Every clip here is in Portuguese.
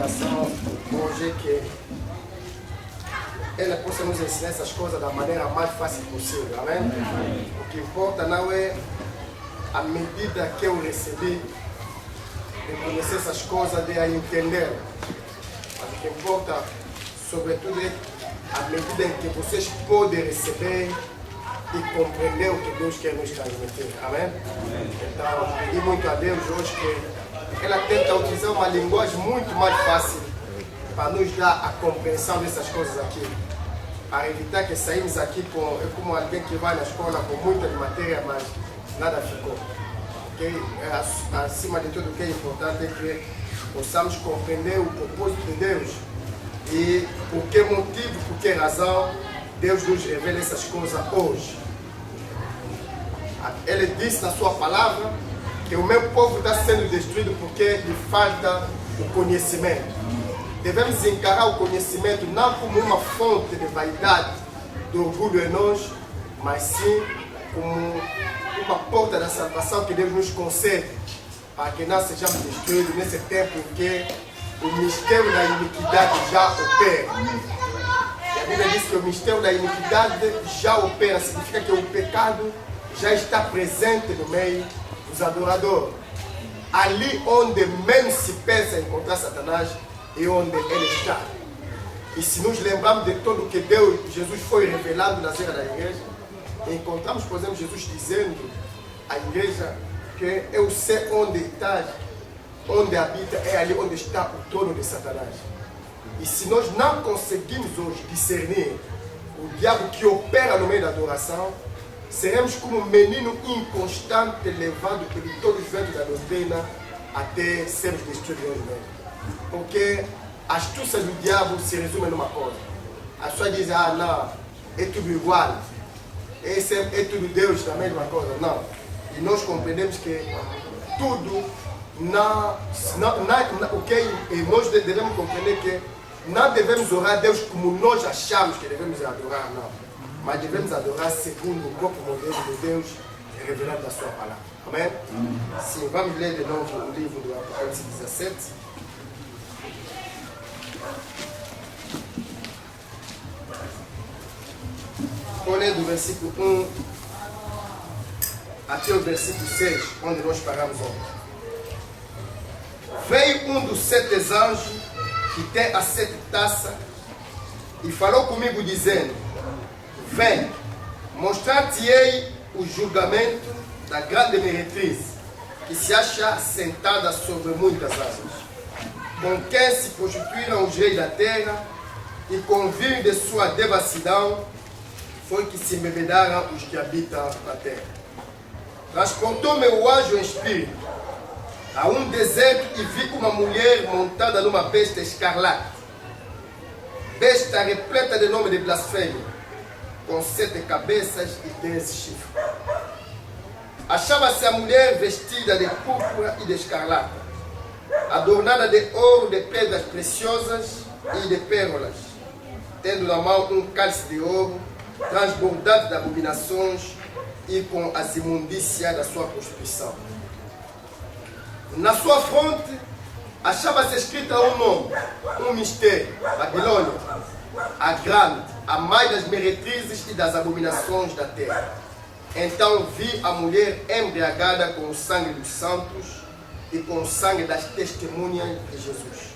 coração hoje que Ele possa nos ensinar essas coisas da maneira mais fácil possível, amém? O que importa não é a medida que eu recebi de conhecer essas coisas, de a entender. Mas o que importa, sobretudo, é a medida em que vocês podem receber e compreender o que Deus quer nos transmitir, amém? Então, pedi muito a Deus hoje que ela tenta utilizar uma linguagem muito mais fácil para nos dar a compreensão dessas coisas aqui. Para evitar que saímos aqui como alguém que vai na escola com muita matéria, mas nada ficou. Okay? Acima de tudo, o que é importante é que possamos compreender o propósito de Deus e por que motivo, por que razão Deus nos revela essas coisas hoje. Ele disse na sua palavra que o meu povo está sendo destruído porque lhe falta o conhecimento. Devemos encarar o conhecimento não como uma fonte de vaidade, de orgulho em nós, mas sim como uma porta da salvação que Deus nos concede, para que não sejamos destruídos nesse tempo em que o mistério da iniquidade já opera. E a Bíblia diz que o mistério da iniquidade já opera, significa que o pecado já está presente no meio dos adoradores. Ali onde menos se pensa encontrar Satanás, é onde ele está. E se nos lembrarmos de tudo que Jesus foi revelando na cena da igreja, encontramos, por exemplo, Jesus dizendo à igreja que eu sei onde está, onde habita, é ali onde está o trono de Satanás. E se nós não conseguimos hoje discernir o diabo que opera no meio da adoração, seremos como um menino inconstante levado por todos os ventos da doutrina até sermos destruídos hoje mesmo. Porque a astúcia do diabo se resume numa coisa. As pessoas dizem, não, é tudo igual. É tudo Deus, a mesma coisa. Não. E nós compreendemos que tudo, nós devemos compreender que não devemos orar a Deus como nós achamos que devemos adorar, não. Mas devemos adorar segundo o próprio modelo de Deus revelado na sua palavra. Amém? Sim, vamos ler de novo o livro do Apocalipse 17. Vou ler do versículo 1 até o versículo 6, onde nós paramos ontem. Veio um dos 7 anjos que tem as 7 taças e falou comigo dizendo: vem, mostrar-te-ei o julgamento da grande meretriz, que se acha sentada sobre muitas asas, com quem se prostituíram os reis da terra, e com vinho de sua devassidão foi que se embebedaram os que habitam na terra. Transportou-me o anjo em espírito a um deserto e vi uma mulher montada numa besta escarlate, besta repleta de nome de blasfêmia, com 7 cabeças e 10 chifres. Achava-se a mulher vestida de púrpura e de escarlata, adornada de ouro, de pedras preciosas e de pérolas, tendo na mão um cálice de ouro, transbordado de abominações e com as imundícias da sua prostituição. Na sua fronte achava-se escrito um nome, um mistério: Babilônia, a grande, a mãe das meretrizes e das abominações da terra. Então vi a mulher embriagada com o sangue dos santos e com o sangue das testemunhas de Jesus.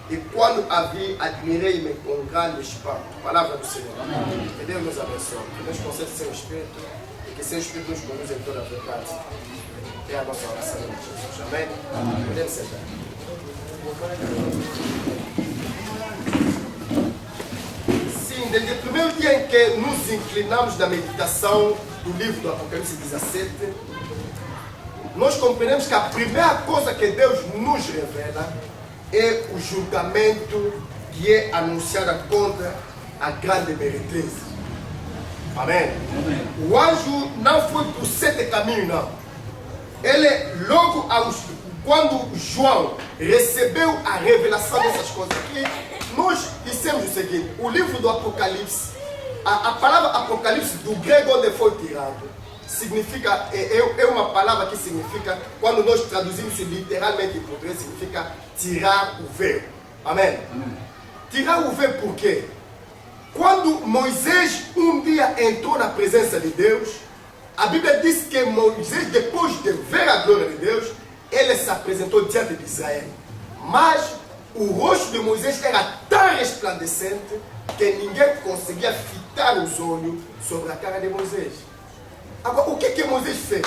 E quando a vi, admirei-me com grande espanto. Palavra do Senhor. Amém. Que Deus nos abençoe. Que Deus conceda seu Espírito e que seu Espírito nos conduza em toda a verdade. É a nossa oração de Jesus. Amém? Amém. Podemos sentar. Sim, desde o primeiro dia em que nos inclinamos na meditação do livro do Apocalipse 17, nós compreendemos que a primeira coisa que Deus nos revela é o julgamento que é anunciado contra a grande meretriz. Amém? Amém. O anjo não foi por 7 caminhos, não. Ele, logo quando João recebeu a revelação dessas coisas aqui, nós dissemos o seguinte: o livro do Apocalipse, a palavra Apocalipse do grego onde foi tirado, significa, é uma palavra que significa, quando nós traduzimos literalmente em português, significa tirar o véu. Amém. Tirar o véu por quê? Quando Moisés um dia entrou na presença de Deus, a Bíblia diz que Moisés, depois de ver a glória de Deus, ele se apresentou diante de Israel. Mas o rosto de Moisés era tão resplandecente que ninguém conseguia fitar os olhos sobre a cara de Moisés. Agora, o que Moisés fez?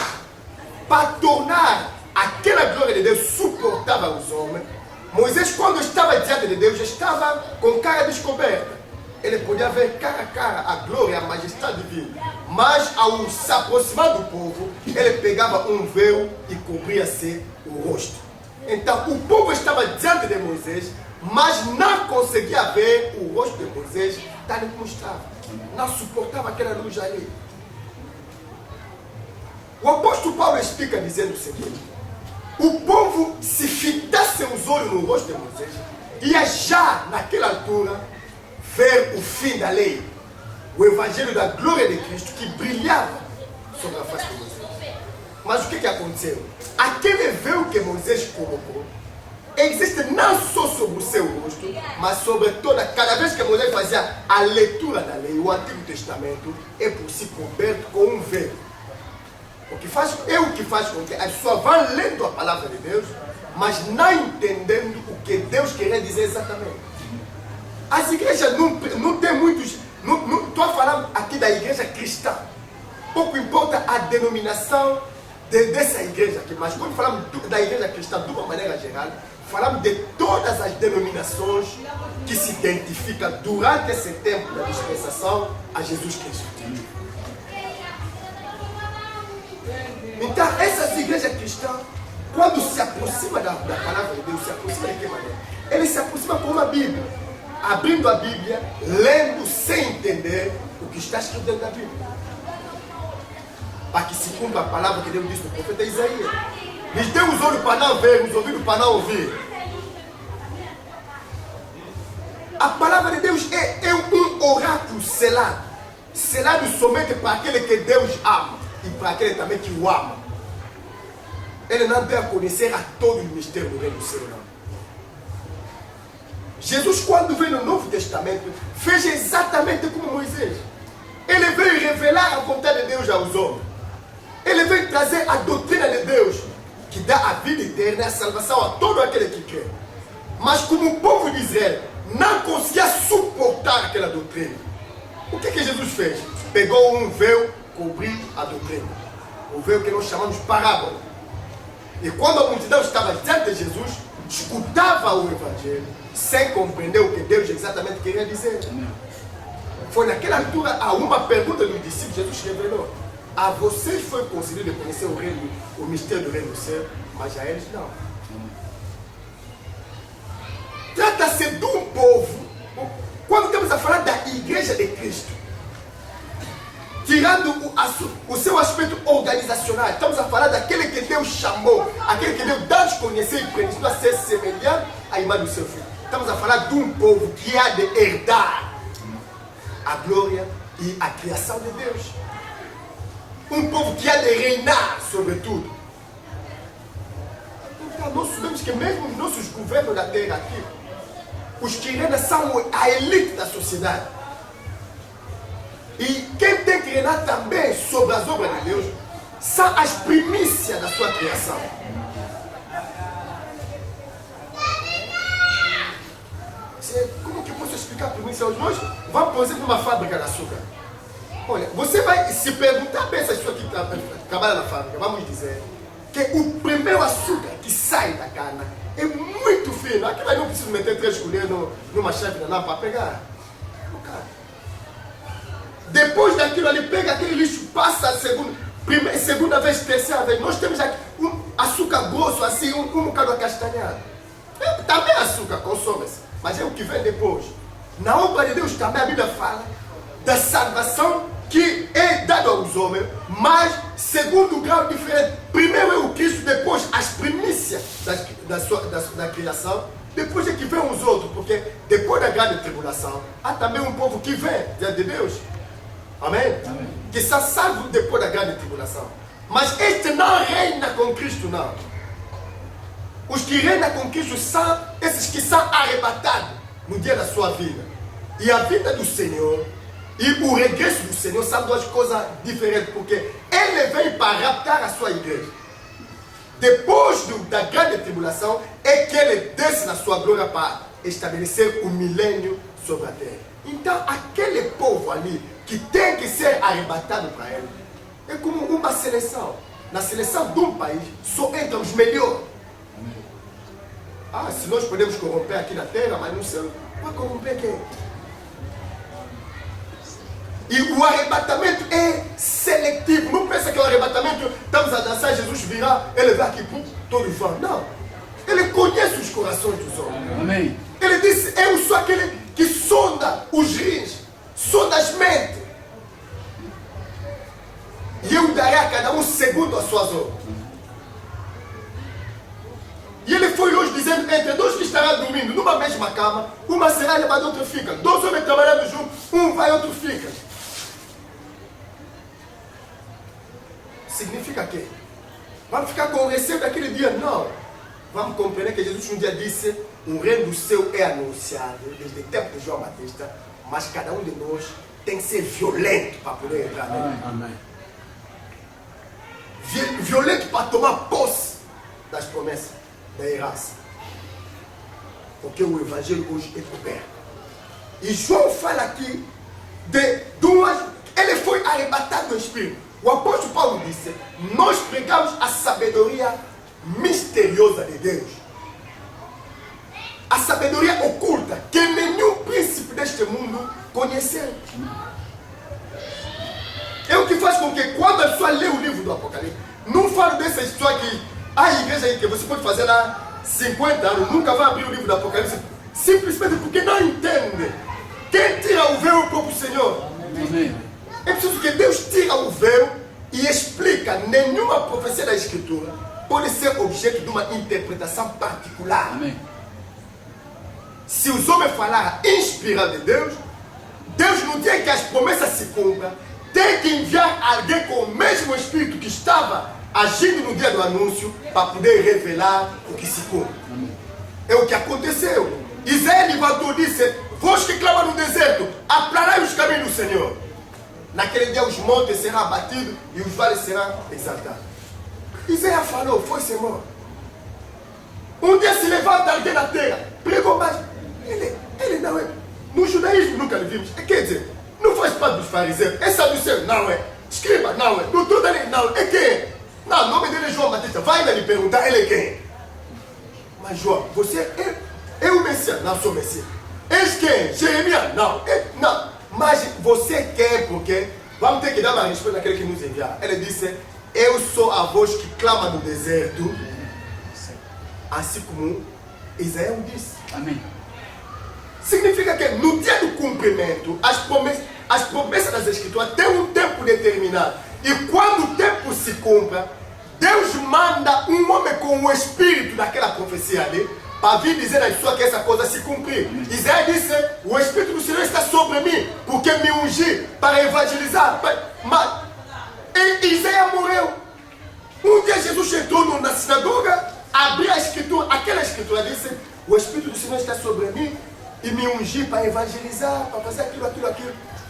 Para tornar aquela glória de Deus suportável aos homens, Moisés, quando estava diante de Deus, estava com cara descoberta. Ele podia ver cara a cara a glória, a majestade divina. Mas ao se aproximar do povo, ele pegava um véu e cobria-se o rosto. Então o povo estava diante de Moisés, mas não conseguia ver o rosto de Moisés tal como estava. Não suportava aquela luz ali. O apóstolo Paulo explica dizendo o seguinte: o povo, se fitasse os olhos no rosto de Moisés, ia já naquela altura ver o fim da lei, o evangelho da glória de Cristo que brilhava sobre a face de Moisés. Mas o que aconteceu? Aquele véu que Moisés colocou existe não só sobre o seu rosto, mas sobre toda. Cada vez que Moisés fazia a leitura da lei, o Antigo Testamento é por si coberto com um véu. O que faz com que as pessoas vão lendo a palavra de Deus, mas não entendendo o que Deus queria dizer exatamente. As igrejas não tem muitos. Estou a falar aqui da igreja cristã. Pouco importa a denominação dessa igreja aqui, mas quando falamos da igreja cristã de uma maneira geral, falamos de todas as denominações que se identificam durante esse tempo da dispensação a Jesus Cristo. Então, essas igrejas cristãs, quando se aproximam da palavra de Deus, se aproximam de que maneira? Eles se aproximam com uma Bíblia, abrindo a Bíblia, lendo sem entender o que está escrito dentro da Bíblia, para que se cumpra a palavra que Deus disse no profeta Isaías: lhes deu os olhos para não ver, os ouvidos para não ouvir. A palavra de Deus é um oráculo selado, selado somente para aquele que Deus ama e para aquele também que o ama. Ele não deve conhecer a todo o mistério do reino do céu, não. Jesus, quando veio no Novo Testamento, fez exatamente como Moisés. Ele veio revelar a vontade de Deus aos homens. Ele veio trazer a doutrina de Deus, que dá a vida eterna e a salvação a todo aquele que quer. Mas como o povo de Israel não conseguia suportar aquela doutrina, o que Jesus fez? Pegou um véu, cobriu a doutrina. O véu que nós chamamos parábola. E quando a multidão estava diante de Jesus, escutava o evangelho, sem compreender o que Deus exatamente queria dizer. Foi naquela altura, a uma pergunta dos discípulos, Jesus revelou: a vocês foi concedido de conhecer o reino, o mistério do reino do céu, mas a eles não. Trata-se de um povo. Quando estamos a falar da igreja de Cristo, tirando o seu aspecto organizacional, estamos a falar daquele que Deus chamou, aquele que Deus dá de conhecer e predestinou a ser semelhante à imagem do seu filho. Estamos a falar de um povo que há de herdar a glória e a criação de Deus. Um povo que há de reinar sobre tudo. Então nós sabemos que mesmo os nossos governos da terra aqui, os que reinam são a elite da sociedade. E quem tem que reinar também sobre as obras de Deus são as primícias da sua criação. Como que eu posso explicar a primícia hoje? Nós vamos, por exemplo, numa fábrica de açúcar. Olha, você vai se perguntar bem, essas pessoas que trabalham na fábrica, vamos dizer que o primeiro açúcar que sai da cana é muito fino. Aqui vai não precisa meter 3 colheres numa chave não para pegar. Depois daquilo ali, pega aquele lixo, passa a segunda vez, terceira vez. Nós temos aqui um açúcar grosso, assim, um bocado acastanhado. Também açúcar, consome-se, mas é o que vem depois. Na obra de Deus também a Bíblia fala da salvação que é dada aos homens, mas segundo grau diferente. Primeiro é o Cristo, depois as primícias da criação, depois é que vem os outros, porque depois da grande tribulação há também um povo que vem diante de Deus. Amém? Amém? Que são salvos depois da grande tribulação. Mas este não reina com Cristo, não. Os que reinam com Cristo são esses que são arrebatados no dia da sua vida. E a vida do Senhor e o regresso do Senhor são duas coisas diferentes, porque Ele vem para raptar a sua igreja. Depois da grande tribulação, é que Ele desce na sua glória para estabelecer o milênio sobre a terra. Então, aquele povo ali que tem que ser arrebatado para Ele, é como uma seleção. Na seleção de um país, só entram os melhores. Ah, se nós podemos corromper aqui na terra, mas no céu, vai corromper quem? E o arrebatamento é seletivo. Não pensa que o arrebatamento, estamos a dançar, Jesus virá, Ele vai aqui, todos vão. Não. Ele conhece os corações dos homens. Amém. Ele disse, eu sou aquele que sonda os rins, sonda as mentes. E eu darei a cada um segundo as suas obras. E ele foi hoje dizendo, entre dois que estarão dormindo numa mesma cama, uma será levada, outra fica. Dois homens trabalhando juntos, um vai, outro fica. Significa que vamos ficar com o receio daquele dia? Não. Vamos compreender que Jesus um dia disse, o reino do céu é anunciado desde o tempo de João Batista, mas cada um de nós tem que ser violento para poder entrar nele. Amém. Violento para tomar posse das promessas da herança. Porque o evangelho hoje é coberto. E João fala aqui de duas. Ele foi arrebatado do Espírito. O apóstolo Paulo disse, nós pregamos a sabedoria misteriosa de Deus. A sabedoria oculta que nenhum príncipe deste mundo conheceu. É o que faz com que quando a pessoa lê o livro do Apocalipse, não falo dessa história que a igreja aí que você pode fazer lá 50 anos, nunca vai abrir o livro do Apocalipse, simplesmente porque não entende. Quem tira o véu é o próprio Senhor. Amém. É preciso que Deus tira o véu e explica. Nenhuma profecia da Escritura pode ser objeto de uma interpretação particular. Amém. Se os homens falaram inspirado de Deus, Deus não tem que as promessas se cumpram, tem que enviar alguém com o mesmo Espírito que estava agindo no dia do anúncio para poder revelar o que se cumpre. Amém. É o que aconteceu. Isaías levantou e disse, vós que clamam no deserto, aplarai os caminhos do Senhor. Naquele dia os montes serão abatidos e os vales serão exaltados. Isaías falou, foi Senhor. Um dia se levanta alguém na terra, pregou mais. Ele não é. No judaísmo nunca lhe vimos. Quer dizer, não faz parte dos fariseus. É saduceu, não é. Escriba, não é. Doutor dele, não é. Quem? Não, o nome dele é João Batista. Vai ainda lhe perguntar, ele é quem? Mas João, você é o Messias? Não sou Messias. És quem? Jeremias? Não. Não. Mas você quer porque vamos ter que dar uma resposta àquele que nos enviar. Ele disse, eu sou a voz que clama no deserto. Assim como Isaías disse. Amém. Significa que no dia do cumprimento, as promessas das Escrituras têm um tempo determinado. E quando o tempo se cumpra, Deus manda um homem com o espírito daquela profecia ali para vir dizer às pessoas que essa coisa se cumprir. Isaías disse, o Espírito do Senhor está sobre mim, porque me ungi para evangelizar. Mas Isaías morreu. Um dia Jesus entrou na sinagoga, abriu a Escritura, aquela Escritura disse, o Espírito do Senhor está sobre mim e me ungi para evangelizar, para fazer aquilo.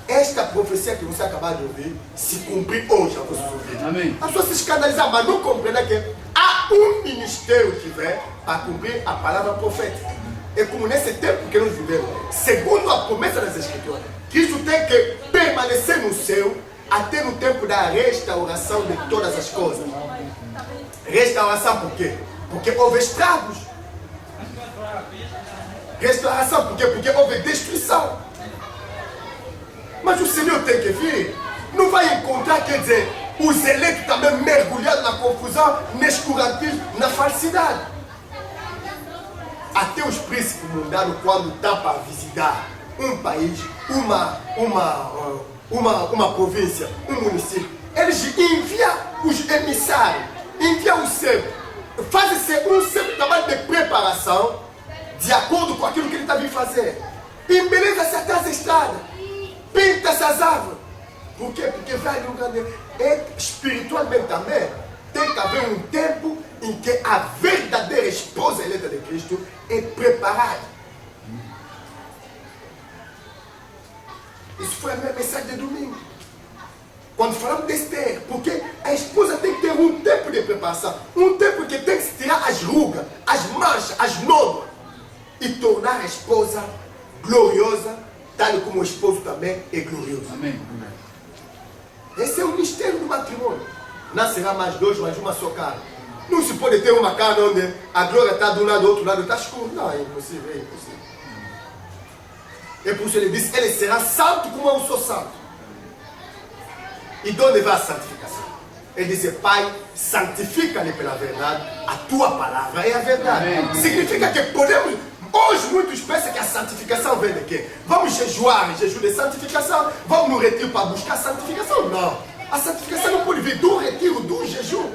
Esta profecia que você acabou de ouvir se cumprir hoje a vocês ouvirem. Amém. As pessoas se escandalizam, mas não compreendem que há um ministério que vem para cumprir a palavra profética. É como nesse tempo que nós vivemos, segundo a promessa das Escrituras, Cristo tem que permanecer no céu até no tempo da restauração de todas as coisas. Restauração por quê? Porque houve estragos. Restauração por quê? Porque houve destruição. Mas o Senhor tem que vir. Não vai encontrar, quer dizer, os eleitos também mergulhados na confusão, no escurantismo, na falsidade. Até os príncipes mundanos, quando estão para visitar um país, uma província, um município, eles enviam os emissários, enviam os servos, fazem um certo trabalho de preparação, de acordo com aquilo que ele está vindo fazer. Embeleza certas estradas, pinta essas árvores. Por quê? Porque vai no lugar dele. Espiritualmente também, tem que haver um tempo em que a verdadeira esposa eleita de Cristo é preparada. Isso foi a minha mensagem de domingo. Quando falamos de Esther, porque a esposa tem que ter um tempo de preparação, um tempo que tem que se tirar as rugas, as manchas, as nódoas e tornar a esposa gloriosa, tal como o esposo também é glorioso. Amém. Esse é o mistério do matrimônio. Não será mais dois, mas uma só cara. Não se pode ter uma cara onde a glória está de um lado, do outro lado está escuro. Não, é impossível, é impossível. É por isso ele disse, ele será santo como eu sou santo. E de onde vai a santificação? Ele disse, Pai, santifica-lhe pela verdade, a tua palavra é a verdade. Amém. Significa que podemos... Hoje muitos pensam que a santificação vem de quê? Vamos jejuar, jejum de santificação, vamos no retiro para buscar santificação. Não. A santificação não pode vir do retiro, do jejum.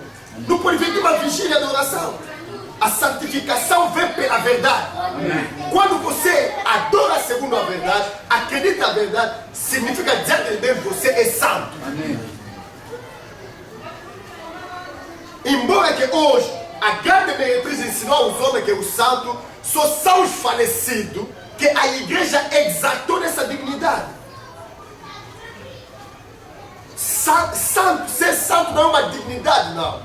Não pode vir de uma vigília de oração. A santificação vem pela verdade. Amém. Quando você adora segundo a verdade, acredita na verdade, significa diante de Deus você é santo. Amém. Embora que hoje a grande meretriz ensinou aos homens que os santos só são os falecidos, que a igreja exaltou nessa dignidade. Santo, ser santo não é uma dignidade, não.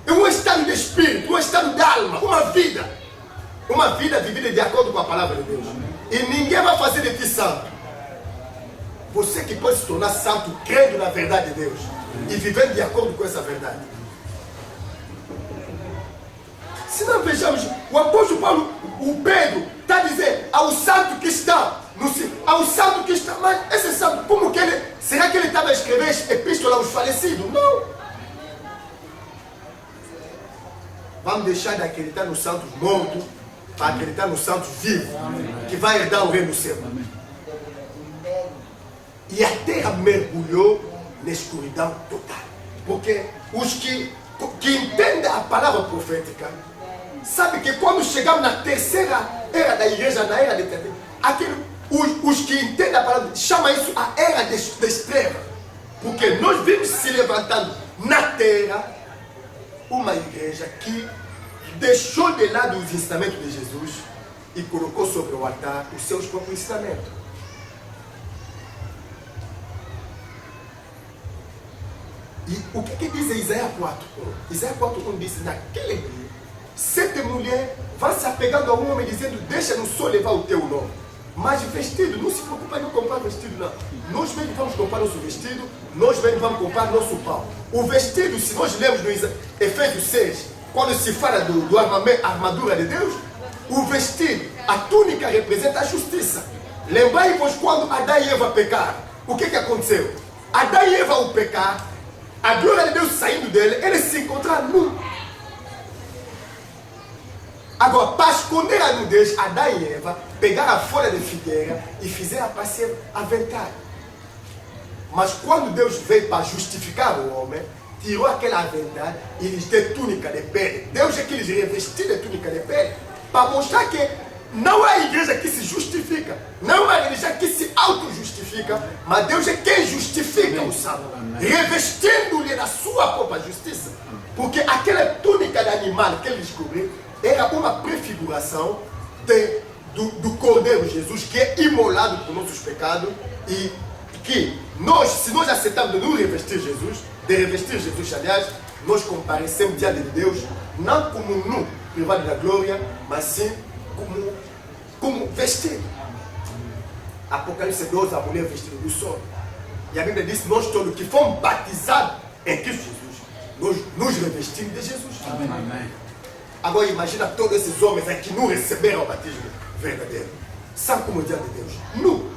É um estado de espírito, um estado de alma, uma vida. Uma vida vivida de acordo com a palavra de Deus. E ninguém vai fazer de ti santo. Você que pode se tornar santo crendo na verdade de Deus e vivendo de acordo com essa verdade. Se não vejamos, o apóstolo Paulo, o Pedro, está a dizer ao santo que está, ao santo que está, mas esse santo, como que ele, será que ele estava a escrever epístola aos falecidos? Não. Vamos deixar de acreditar nos santos mortos para acreditar nos santos vivos, que vai herdar o reino do céu. E a terra mergulhou na escuridão total. Porque os que entendem a palavra profética, sabe que quando chegamos na terceira era da igreja, na era de Pedro, os que entendem a palavra, chama isso a era das trevas. Porque nós vimos se levantando na terra uma igreja que deixou de lado os ensinamentos de Jesus e colocou sobre o altar os seus próprios ensinamentos. E o que diz Isaías 4? Isaías 4:1 diz, naquele dia, 7 mulheres vão se apegando a um homem dizendo, deixa-nos só levar o teu nome. Mas vestido, não se preocupa em não comprar vestido, não. Nós mesmos vamos comprar nosso vestido, nós mesmos vamos comprar nosso pão. O vestido, se nós lemos no Efésios 6, quando se fala do armamento, armadura de Deus, o vestido, a túnica representa a justiça. Lembrai-vos quando Adão e Eva pecaram. O que aconteceu? Adão e Eva ao pecar, a glória de Deus saindo dele, eles se encontraram nu. Agora, para esconder a nudez, Adão e Eva pegaram a folha de figueira e fizeram aparecer a avental. Mas quando Deus veio para justificar o homem, tirou aquela avental e lhes deu túnica de pele. Deus é que lhes revestiu de túnica de pele para mostrar que não é a igreja que se justifica, não é uma religião que se auto-justifica, mas Deus é quem justifica o santo, revestindo-lhe da sua própria justiça. Porque aquela túnica de animal que ele descobriu era uma prefiguração do Cordeiro Jesus, que é imolado por nossos pecados, e que nós, se nós aceitamos de nos revestir Jesus, de revestir Jesus, aliás, nós comparecemos diante de Deus, não como nu, privado da glória, mas sim como vestido. Apocalipse 12, a mulher vestida do sol. E a Bíblia diz, nós todos que fomos batizados em Cristo Jesus, nos revestimos de Jesus. Amém. Agora imagina todos esses homens aqui que não receberam o batismo verdadeiro. Sabe como é diante de Deus? Nu.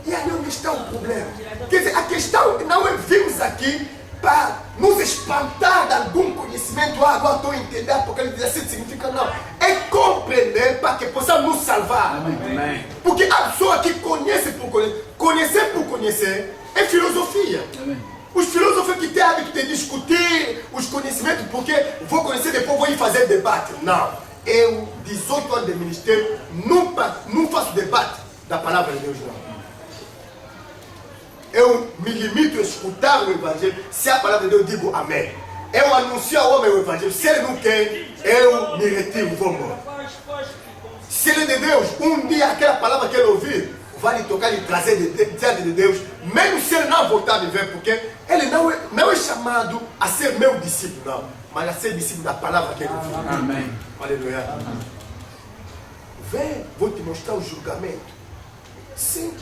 E aí onde está o problema? Quer dizer, a questão não é virmos aqui para nos espantar de algum conhecimento. Agora estou a entender, Apocalipse 17 significa não. É compreender para que possamos nos salvar. Amém. Porque a pessoa que conhece por conhecer é filosofia. Amém. Os filósofos que têm hábito de discutir os conhecimentos, porque vou conhecer depois vou ir fazer debate. Não. Eu, 18 anos de ministério, não faço debate da palavra de Deus, não. Eu me limito a escutar o evangelho, se a palavra de Deus digo amém. Eu anuncio ao homem o evangelho, se ele não quer, eu me retiro, vou embora. Se ele é de Deus, um dia aquela palavra que ele ouvir, vai lhe tocar e trazer diante de Deus, mesmo se ele não voltar a viver, porque ele não é chamado a ser meu discípulo, não, mas a ser discípulo da palavra que ele ouviu. Amém. Aleluia. Amém. Vem, vou te mostrar o julgamento. Sim.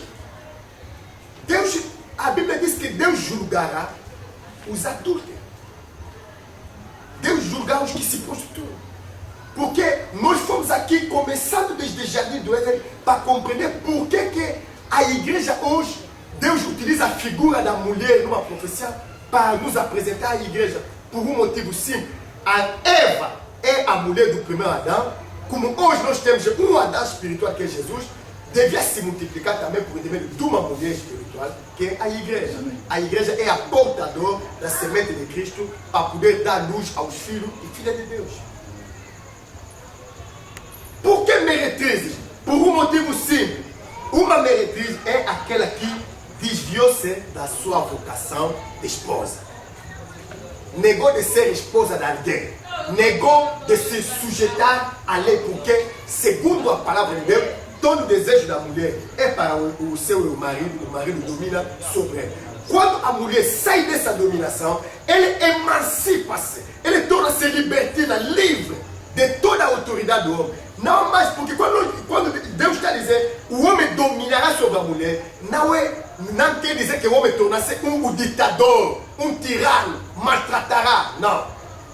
Deus, a Bíblia diz que Deus julgará os adúlteros. Deus julgará os que se prostituem. Porque nós fomos aqui, começando desde o Jardim do Éden, para compreender por que a igreja hoje, Deus utiliza a figura da mulher numa profecia para nos apresentar a igreja. Por um motivo simples. A Eva é a mulher do primeiro Adão. Como hoje nós temos um Adão espiritual que é Jesus, devia se multiplicar também por intermédio de uma mulher espiritual, que é a igreja. A igreja é a portadora da semente de Cristo para poder dar luz aos filhos e filhas de Deus. Por que meretriz? Por um motivo simples. Uma meretriz é aquela que desviou-se da sua vocação de esposa. Negou de ser esposa de alguém. Negou de se sujeitar à lei, porque, segundo a palavra de Deus, todo desejo da mulher é para o seu marido domina sobre ela. Quando a mulher sai dessa dominação, ele emancipa-se, ele torna-se libertina, livre de toda a autoridade do homem. Não mais, porque quando Deus está dizendo o homem dominará sobre a mulher, não quer dizer que o homem torna-se um ditador, um tirano, maltratará. Não.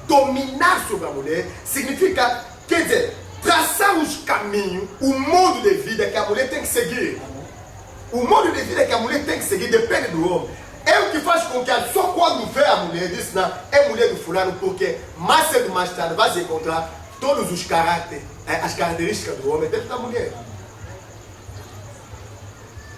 Dominar sobre a mulher significa, quer dizer, traçar os caminhos, o modo de vida que a mulher tem que seguir. O modo de vida que a mulher tem que seguir depende do homem. É o que faz com que só quando vê a mulher, diz, não, é mulher do fulano, porque mais cedo ou mais tarde vai se encontrar todos os caráteres, as características do homem dentro da mulher.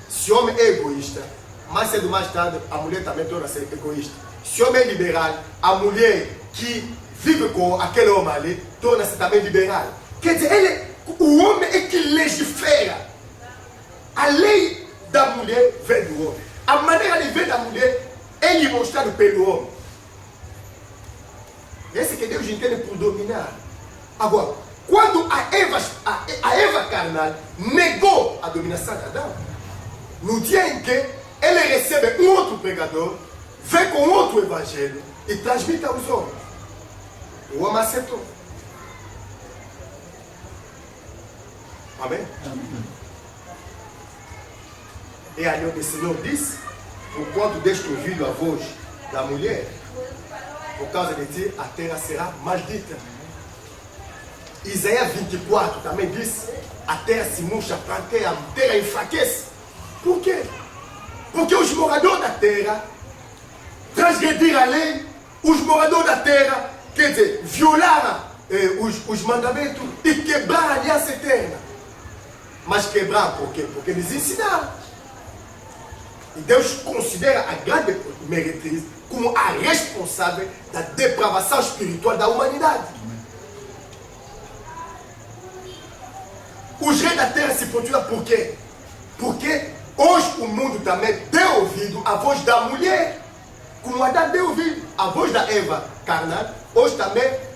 Se o homem é egoísta, mais cedo ou mais tarde a mulher também torna-se egoísta. Se o homem é liberal, a mulher que vive com aquele homem ali torna-se também liberal. Quer dizer, o homem é que legifera. A lei da mulher vem do homem. A maneira de ver da mulher é lhe mostrado pelo homem. Esse que Deus entende por dominar. Agora, quando a Eva carnal negou a dominação de Adão, no dia em que ele recebe um outro pregador, vem com outro evangelho e transmite aos homens, o homem aceitou. Amém? E aí o Senhor disse: porquanto deste ouvido a voz da mulher, por causa de ti a terra será maldita. Isaías 24 também diz: a terra se murcha, a terra enfraquece. Por quê? Porque os moradores da terra transgrediram a lei, os moradores da terra, quer dizer, violaram os mandamentos e quebraram a aliança eterna. Mas quebraram por quê? Porque eles ensinaram. E Deus considera a grande meretriz como a responsável da depravação espiritual da humanidade. Os reis da terra se prostituem por quê? Porque hoje o mundo também deu ouvido à voz da mulher. Como Adão deu ouvido à voz da Eva carnal, hoje também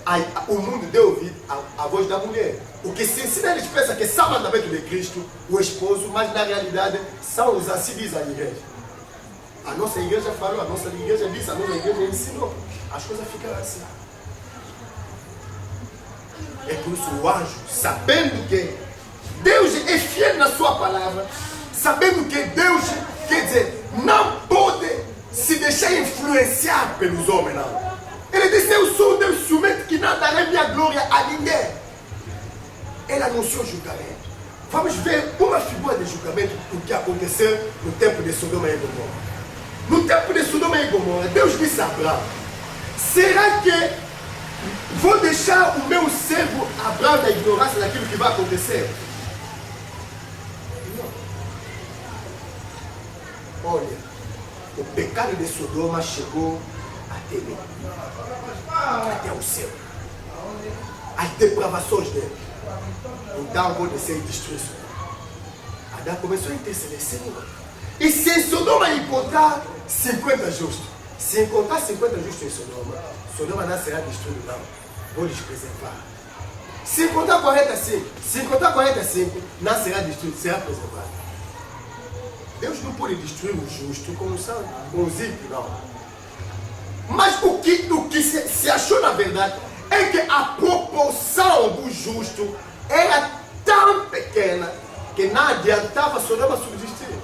o mundo deu ouvido à voz da mulher. O que se ensina, eles pensam que são o mandamento de Cristo, o esposo, mas na realidade são os assim diz a igreja. A nossa igreja falou, a nossa igreja disse, a nossa igreja ensinou. As coisas ficaram assim. É por isso o anjo, sabendo que Deus é fiel na sua palavra, sabendo que Deus, quer dizer, não pode se deixar influenciar pelos homens, não. Ele disse: eu sou um Deus ciumento que não dará minha glória a ninguém. Ele anunciou o julgamento. Vamos ver uma figura de julgamento do que aconteceu no tempo de Sodoma e Gomorra. No tempo de Sodoma e Gomorra, Deus disse a Abraão: será que vou deixar o meu servo Abraão na ignorância daquilo que vai acontecer? Não. Olha, o pecado de Sodoma chegou até mim, até o céu, as depravações dele. Então vou descer e destruir Sodoma. Adão começou a interceder: Senhor, E se em Sodoma encontrar 50 justos, se encontrar 50 justos em Sodoma, Sodoma não será destruída, não. Vou lhes preservar. Se encontrar 45, se encontrar 45, não será destruído, será preservado. Deus não pode destruir o justo com os ímpios, não. Mas o que se achou na verdade é que a proporção do justo era tão pequena que não adiantava Sodoma subsistir.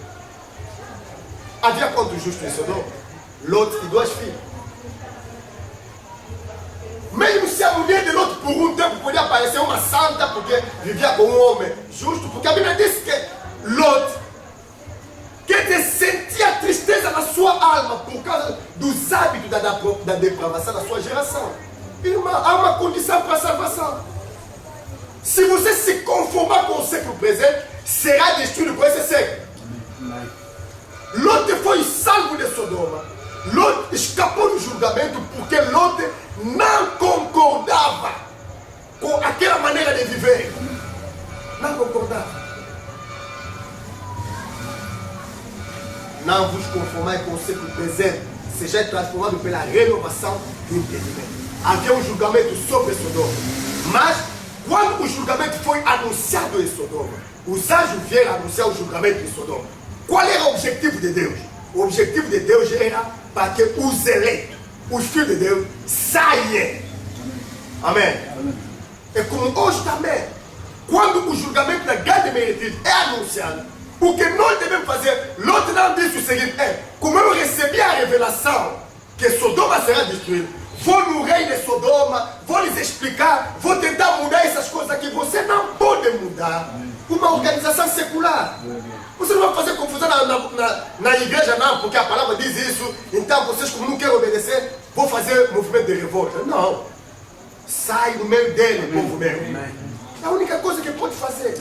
Havia quantos justos em Sodoma? Lot e 2 filhos. Mesmo se a mulher de Lot por um tempo podia parecer uma santa porque vivia com um homem justo, porque a Bíblia diz que Lot, que sentia tristeza na sua alma por causa dos hábitos da depravação da sua geração. Irmã, há uma condição para a salvação. Se você se conformar com o século presente, será destruído com esse século. Lot foi salvo de Sodoma. Lot escapou do julgamento porque Lot não concordava com aquela maneira de viver. Não concordava. Não vos conformai com o século presente, seja transformado pela renovação do entendimento. Havia um julgamento sobre Sodoma. Mas, quando o julgamento foi anunciado em Sodoma, os anjos vieram anunciar o julgamento em Sodoma. Qual era o objetivo de Deus? O objetivo de Deus era para que os eleitos, os filhos de Deus, saiam. Amém? É como hoje também. Quando o julgamento da grande meretriz é anunciado, o que nós devemos fazer? Lot não disse o seguinte: como eu recebi a revelação que Sodoma será destruída, vou no rei de Sodoma, vou lhes explicar, vou tentar mudar essas coisas aqui. Você não pode mudar uma organização secular. Você não vai fazer confusão na igreja, não, porque a palavra diz isso. Então vocês, como não querem obedecer, vão fazer movimento de revolta. Não. Sai do meio dele, povo meu. É a única coisa que pode fazer.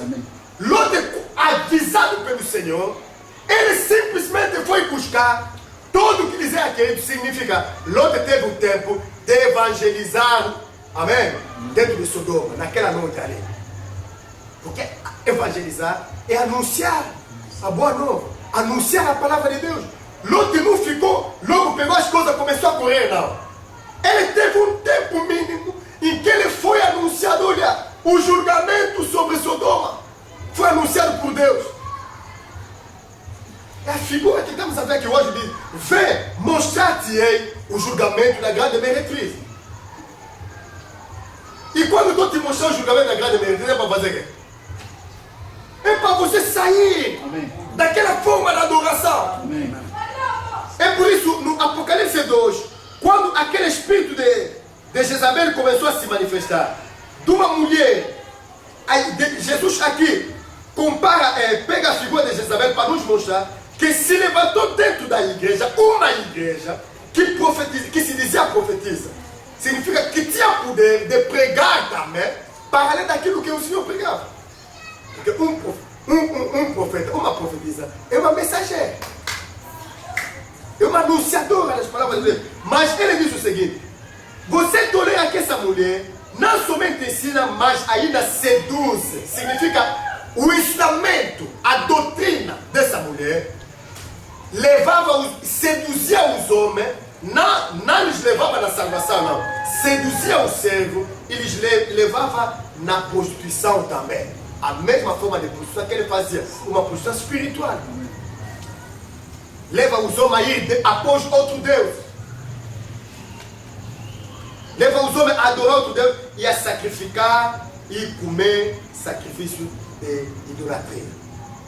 Lot, avisado pelo Senhor, ele simplesmente foi buscar tudo o que lhes era querido. Significa, Lot teve o tempo de evangelizar, amém? Dentro de Sodoma, naquela noite ali. Porque evangelizar é anunciar a boa nova, anunciar a palavra de Deus. Lot não ficou, logo pegou as coisas e começou a correr, não. Ele teve um tempo mínimo em que ele foi anunciado. Olha, o julgamento sobre Sodoma foi anunciado por Deus. É a figura que estamos a ver aqui hoje de vê, mostrar-te-ei o julgamento da grande meretriz. E quando eu estou te mostrando o julgamento da grande meretriz, é para fazer o quê? É para você sair daquela forma de adoração. Amém. É por isso, no Apocalipse 2, quando aquele espírito de Jezabel começou a se manifestar, de uma mulher, Jesus aqui compara, pega a figura de Jezabel para nos mostrar que se levantou dentro da igreja, uma igreja que profetiza, que se dizia profetiza. Significa que tinha poder de pregar também, para além daquilo que o Senhor pregava. Porque um profeta, uma profetisa, é uma mensageira, é uma anunciadora das palavras de Deus. Mas ele diz o seguinte: você tolera que essa mulher não somente ensina, mas ainda seduz. Significa o ensinamento, a doutrina dessa mulher seduzia os homens, não lhes levava na salvação, não. Seduzia o servo e lhes levava na prostituição também. A mesma forma de prostituição que ele fazia, uma prostituição espiritual. Leva os homens a ir após outro Deus. Leva os homens a adorar outro Deus e a sacrificar e comer sacrifício de idolatria.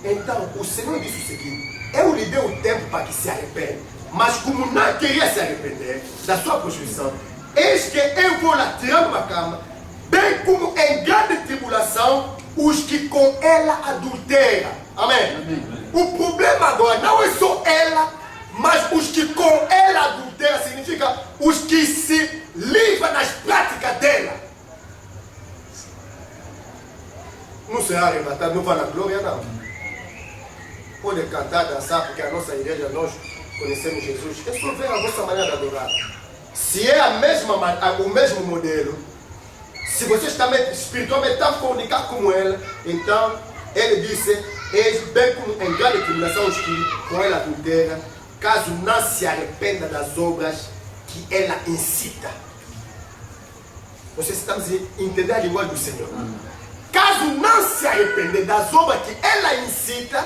Então, o Senhor disse o seguinte: eu lhe dei o tempo para que se arrependa, mas como não queria se arrepender da sua prostituição, eis que eu vou lá tirando uma cama, bem como em grande tribulação os que com ela adulteram. Amém? Amém. O problema agora não é só ela, mas os que com ela adulteram. Significa os que se livram nas práticas dela. Não será arrebatado, não vai na glória, não. Pode cantar, dançar, porque a nossa igreja, nós conhecemos Jesus. É só ver a vossa maneira de adorar. Se é o mesmo modelo, se você está espiritualmente tão comunicado como ela, então ele disse: eis bem como em grande tribulação os que com ela adulteram, caso não se arrependa das obras que ela incita. Vocês estão entendendo a linguagem do Senhor? Caso não se arrepender das obras que ela incita,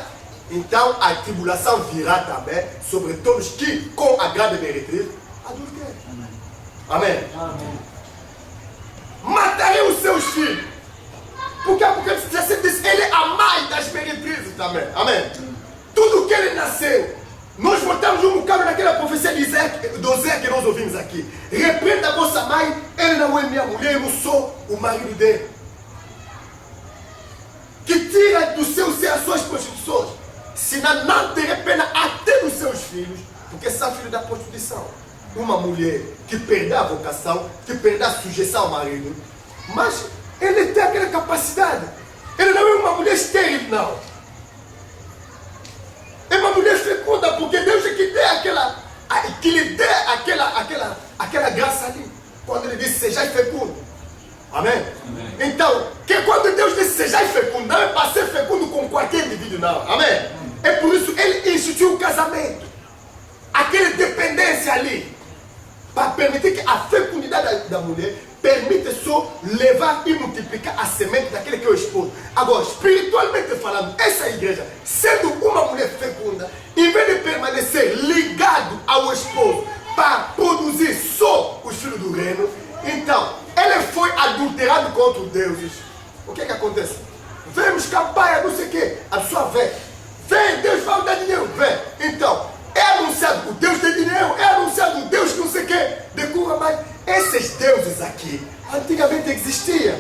então a tribulação virá também sobre todos que, com a grande meretriz, adulteram. Amém. Amém. Matarei os seus filhos. Porque Apocalipse 17 diz, ele é a mãe das meretrizes também. Amém. Tudo que ele nasceu. Nós voltamos um bocado naquela profecia de Osé que nós ouvimos aqui. Repreenda a vossa mãe, ele não é minha mulher, eu não sou o marido dele. Que tira do seu ser as suas prostituições, senão não terá pena até dos seus filhos, porque são filhos da prostituição. Uma mulher que perdeu a vocação, que perdeu a sujeição ao marido, mas ele tem aquela capacidade. Ele não é uma mulher estéril, não. É uma mulher fecunda, porque Deus é que lhe dê aquela graça ali. Quando ele disse, sejais fecundo. Amém? Amém? Então, que quando Deus disse, sejais fecundo, não é para ser fecundo com qualquer indivíduo, não. Amém? É por isso que ele instituiu o casamento. Aquela dependência ali. Para permitir que a fecundidade da mulher permita só levar e multiplicar a semente daquele que é o esposo. Agora, espiritualmente falando, essa igreja, sendo uma mulher fecunda, em vez de permanecer ligado ao esposo para produzir só os filhos do reino, então, ele foi adulterado contra os deuses. O que é que acontece? Vemos campanha, não sei o que, a pessoa vê. Vem, Deus vai dar dinheiro, vem. Então, é anunciado o Deus de dinheiro, é anunciado o Deus que não sei o que, decura, mas esses deuses aqui, antigamente existiam.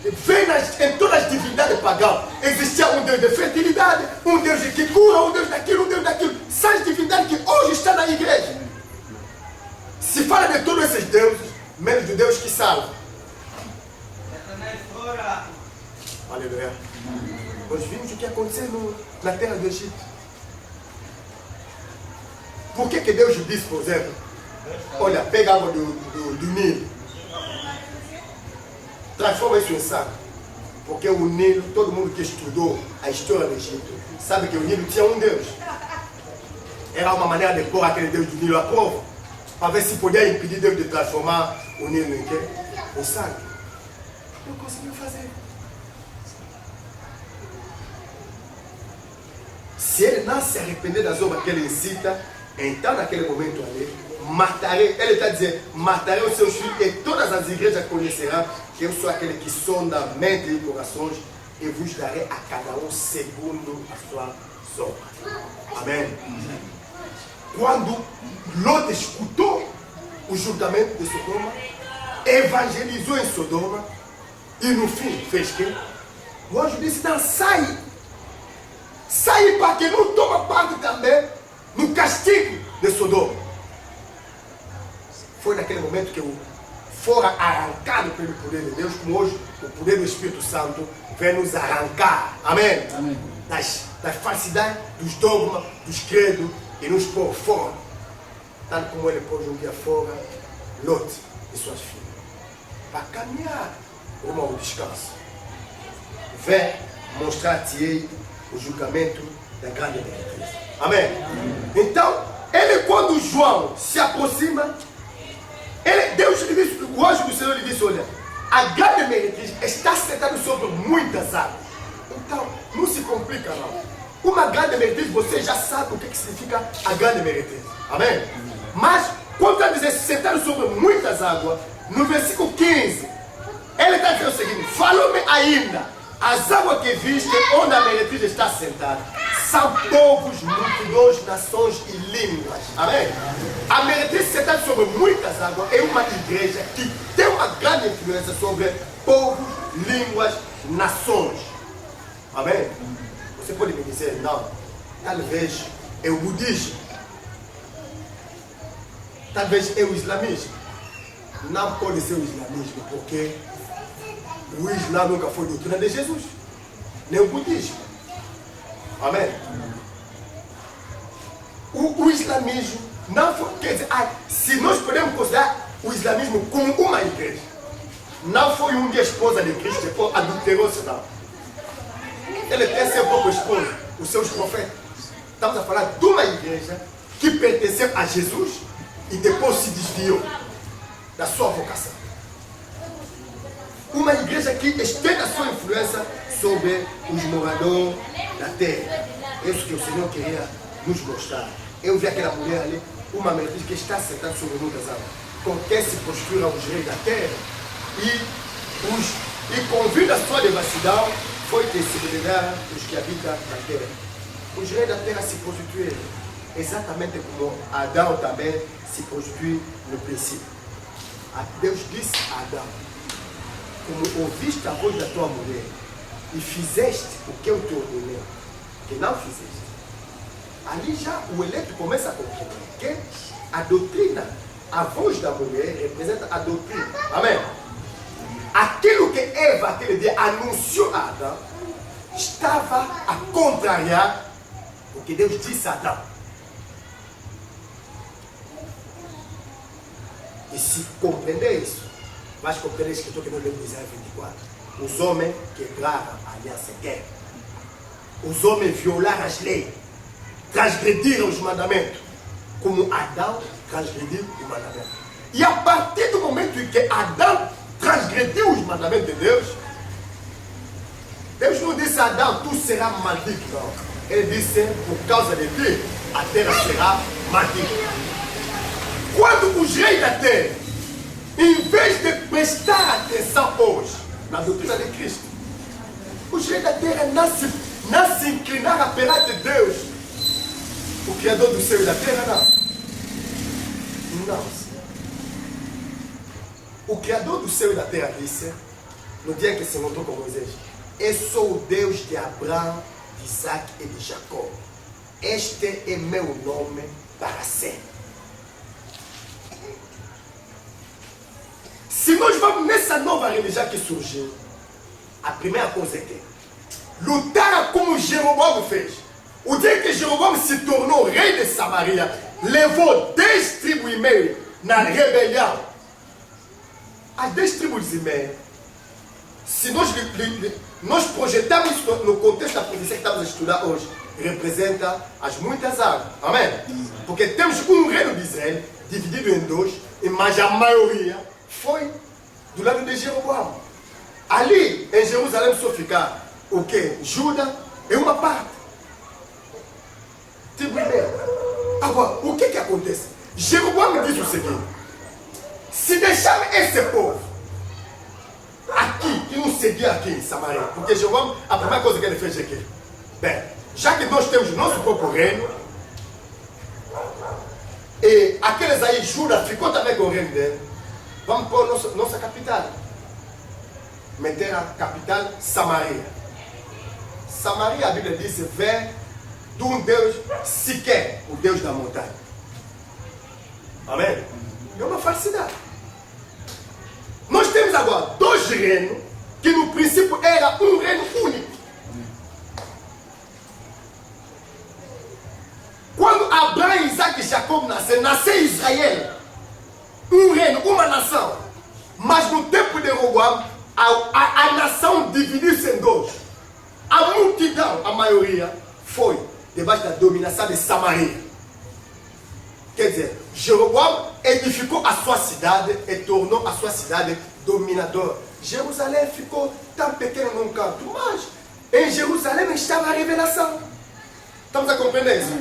Vem em todas as divindades pagãs, existia um Deus de fertilidade, um Deus que cura, um Deus daquilo, um Deus daquilo. São as divindades que hoje estão na igreja. Se fala de todos esses deuses, menos do Deus que salva. Aleluia. Nós vimos o que aconteceu na terra do Egito. Por que Deus disse, por exemplo, olha, pega a água do Nilo, transforma isso em saco. Porque o Nilo, todo mundo que estudou a história do Egito, sabe que o Nilo tinha um Deus. Era uma maneira de pôr aquele Deus do Nilo à prova, para ver se podia impedir Deus de transformar o Nilo em quê? Em sangue. Não conseguiu fazer. Se ele não se arrepender das obras que ele incita, então naquele momento ali, matarei, ele está dizendo, matarei os seus filhos e todas as igrejas conhecerão que eu sou aquele que sonda mente e corações e vos darei a cada um segundo a sua obras. Amém? Quando Lot escutou o julgamento de Sodoma, evangelizou em Sodoma e no fim fez que? O anjo disse, não, sai! Sai para que não toma parte também no castigo de Sodoma. Foi naquele momento que fora arrancado pelo poder de Deus, como hoje o poder do Espírito Santo vem nos arrancar. Amém? Amém. Das falsidades, dos dogmas, dos credos e nos pôr fora. Tal como ele pôs um dia fora Lot e suas filhas. Para caminhar rumo ao descanso. Vem mostrar-te o julgamento da grande meretriz. Amém? Amém? Então, quando João se aproxima, Deus lhe disse, o anjo do Senhor lhe disse, olha, a grande meretriz está sentada sobre muitas águas. Então, não se complica não. Uma grande meretriz, você já sabe o que significa a grande meretriz. Amém? Mas, quando está dizendo sentado sobre muitas águas, no versículo 15, ele está dizendo o seguinte, falou-me ainda, as águas que viste onde a meretriz está sentada são povos, multidões, nações e línguas. Amém? A meretriz sentada sobre muitas águas é uma igreja que tem uma grande influência sobre povos, línguas, nações. Amém? Você pode me dizer, não, talvez é o budismo, talvez é o islamismo. Não pode ser o islamismo, porque o Islã nunca foi doutrina de Jesus, nem o budismo. Amém? O islamismo não foi, quer dizer, se nós podemos considerar o islamismo como uma igreja, não foi um dia esposa de Cristo, adulterou-se não. Ele tem seu próprio esposo, os seus profetas. Estamos a falar de uma igreja que pertenceu a Jesus e depois se desviou da sua vocação. Uma igreja que estende a sua influência sobre os moradores da terra. É isso que o Senhor queria nos mostrar. Eu vi aquela mulher ali, uma meretriz que está sentada sobre muitas águas, com quem se postura os reis da terra e convida a sua devassidão, foi sensibilizar os que habitam na terra. Os reis da terra se prostituíram, exatamente como Adão também se prostituiu no princípio. Deus disse a Adão: como ouviste a voz da tua mulher e fizeste o que eu te ordenei, que não fizeste. Ali já o eleito começa a compreender que a doutrina, a voz da mulher representa a doutrina. Amém? Aquilo que Eva aquele dia anunciou a Adão estava a contrariar o que Deus disse a Adão. E se compreender isso, vais compreender a escritura que nós lemos em Isaías 24. Os homens quebraram a aliança em guerra. Os homens violaram as leis, transgrediram os mandamentos, como Adão transgrediu os mandamentos. E a partir do momento em que Adão transgrediu os mandamentos de Deus, Deus não disse a Adão: tu serás maldito, não. Ele disse: por causa de ti, a terra será maldita. Quando os reis da terra, em vez de prestar atenção hoje na doutrina de Cristo, os reis da terra não se inclinaram perante Deus, o Criador do céu e da terra, não. O Criador do céu e da terra disse, no dia que se encontrou com Moisés: eu sou o Deus de Abraão, de Isaac e de Jacó. Este é meu nome para sempre. Se nós vamos nessa nova religião que surgiu, a primeira coisa é que lutar como Jeroboão fez. O dia que Jeroboão se tornou rei de Samaria, levou 10 tribos e meio na rebelião. As 10 tribos e meio, se nós projetamos isso no contexto da profecia que estamos a estudar hoje, representa as muitas águas. Amém? Porque temos um reino de Israel dividido em dois, mas a maioria foi do lado de Jeroboão. Ali em Jerusalém só ficar o que? Judá é uma parte. Tribo e meio. Agora, o que acontece? Jeroboão diz o seguinte: se deixar esse povo aqui, que não seguia aqui em Samaria, porque Jeroboão, a primeira coisa que ele fez aqui, bem, já que nós temos nosso próprio reino, e aqueles aí, Judá ficou também com o reino dele, vamos pôr nossa capital. Meter a capital Samaria. Samaria, a Bíblia diz, vem de um Deus sequer, o Deus da montanha. Amém? É uma falsidade. Nós temos agora dois reinos, que no princípio era um reino único. Quando Abraão, Isaac e Jacob nasceu Israel. Um reino, uma nação. Mas no tempo de Roboão, a nação dividiu-se em dois. A multidão, a maioria, foi debaixo da dominação de Samaria. Quer dizer, Jeroboão edificou a sua cidade e tornou a sua cidade dominadora. Jerusalém ficou tão pequeno num canto, mas em Jerusalém estava a revelação. Estamos a compreender isso?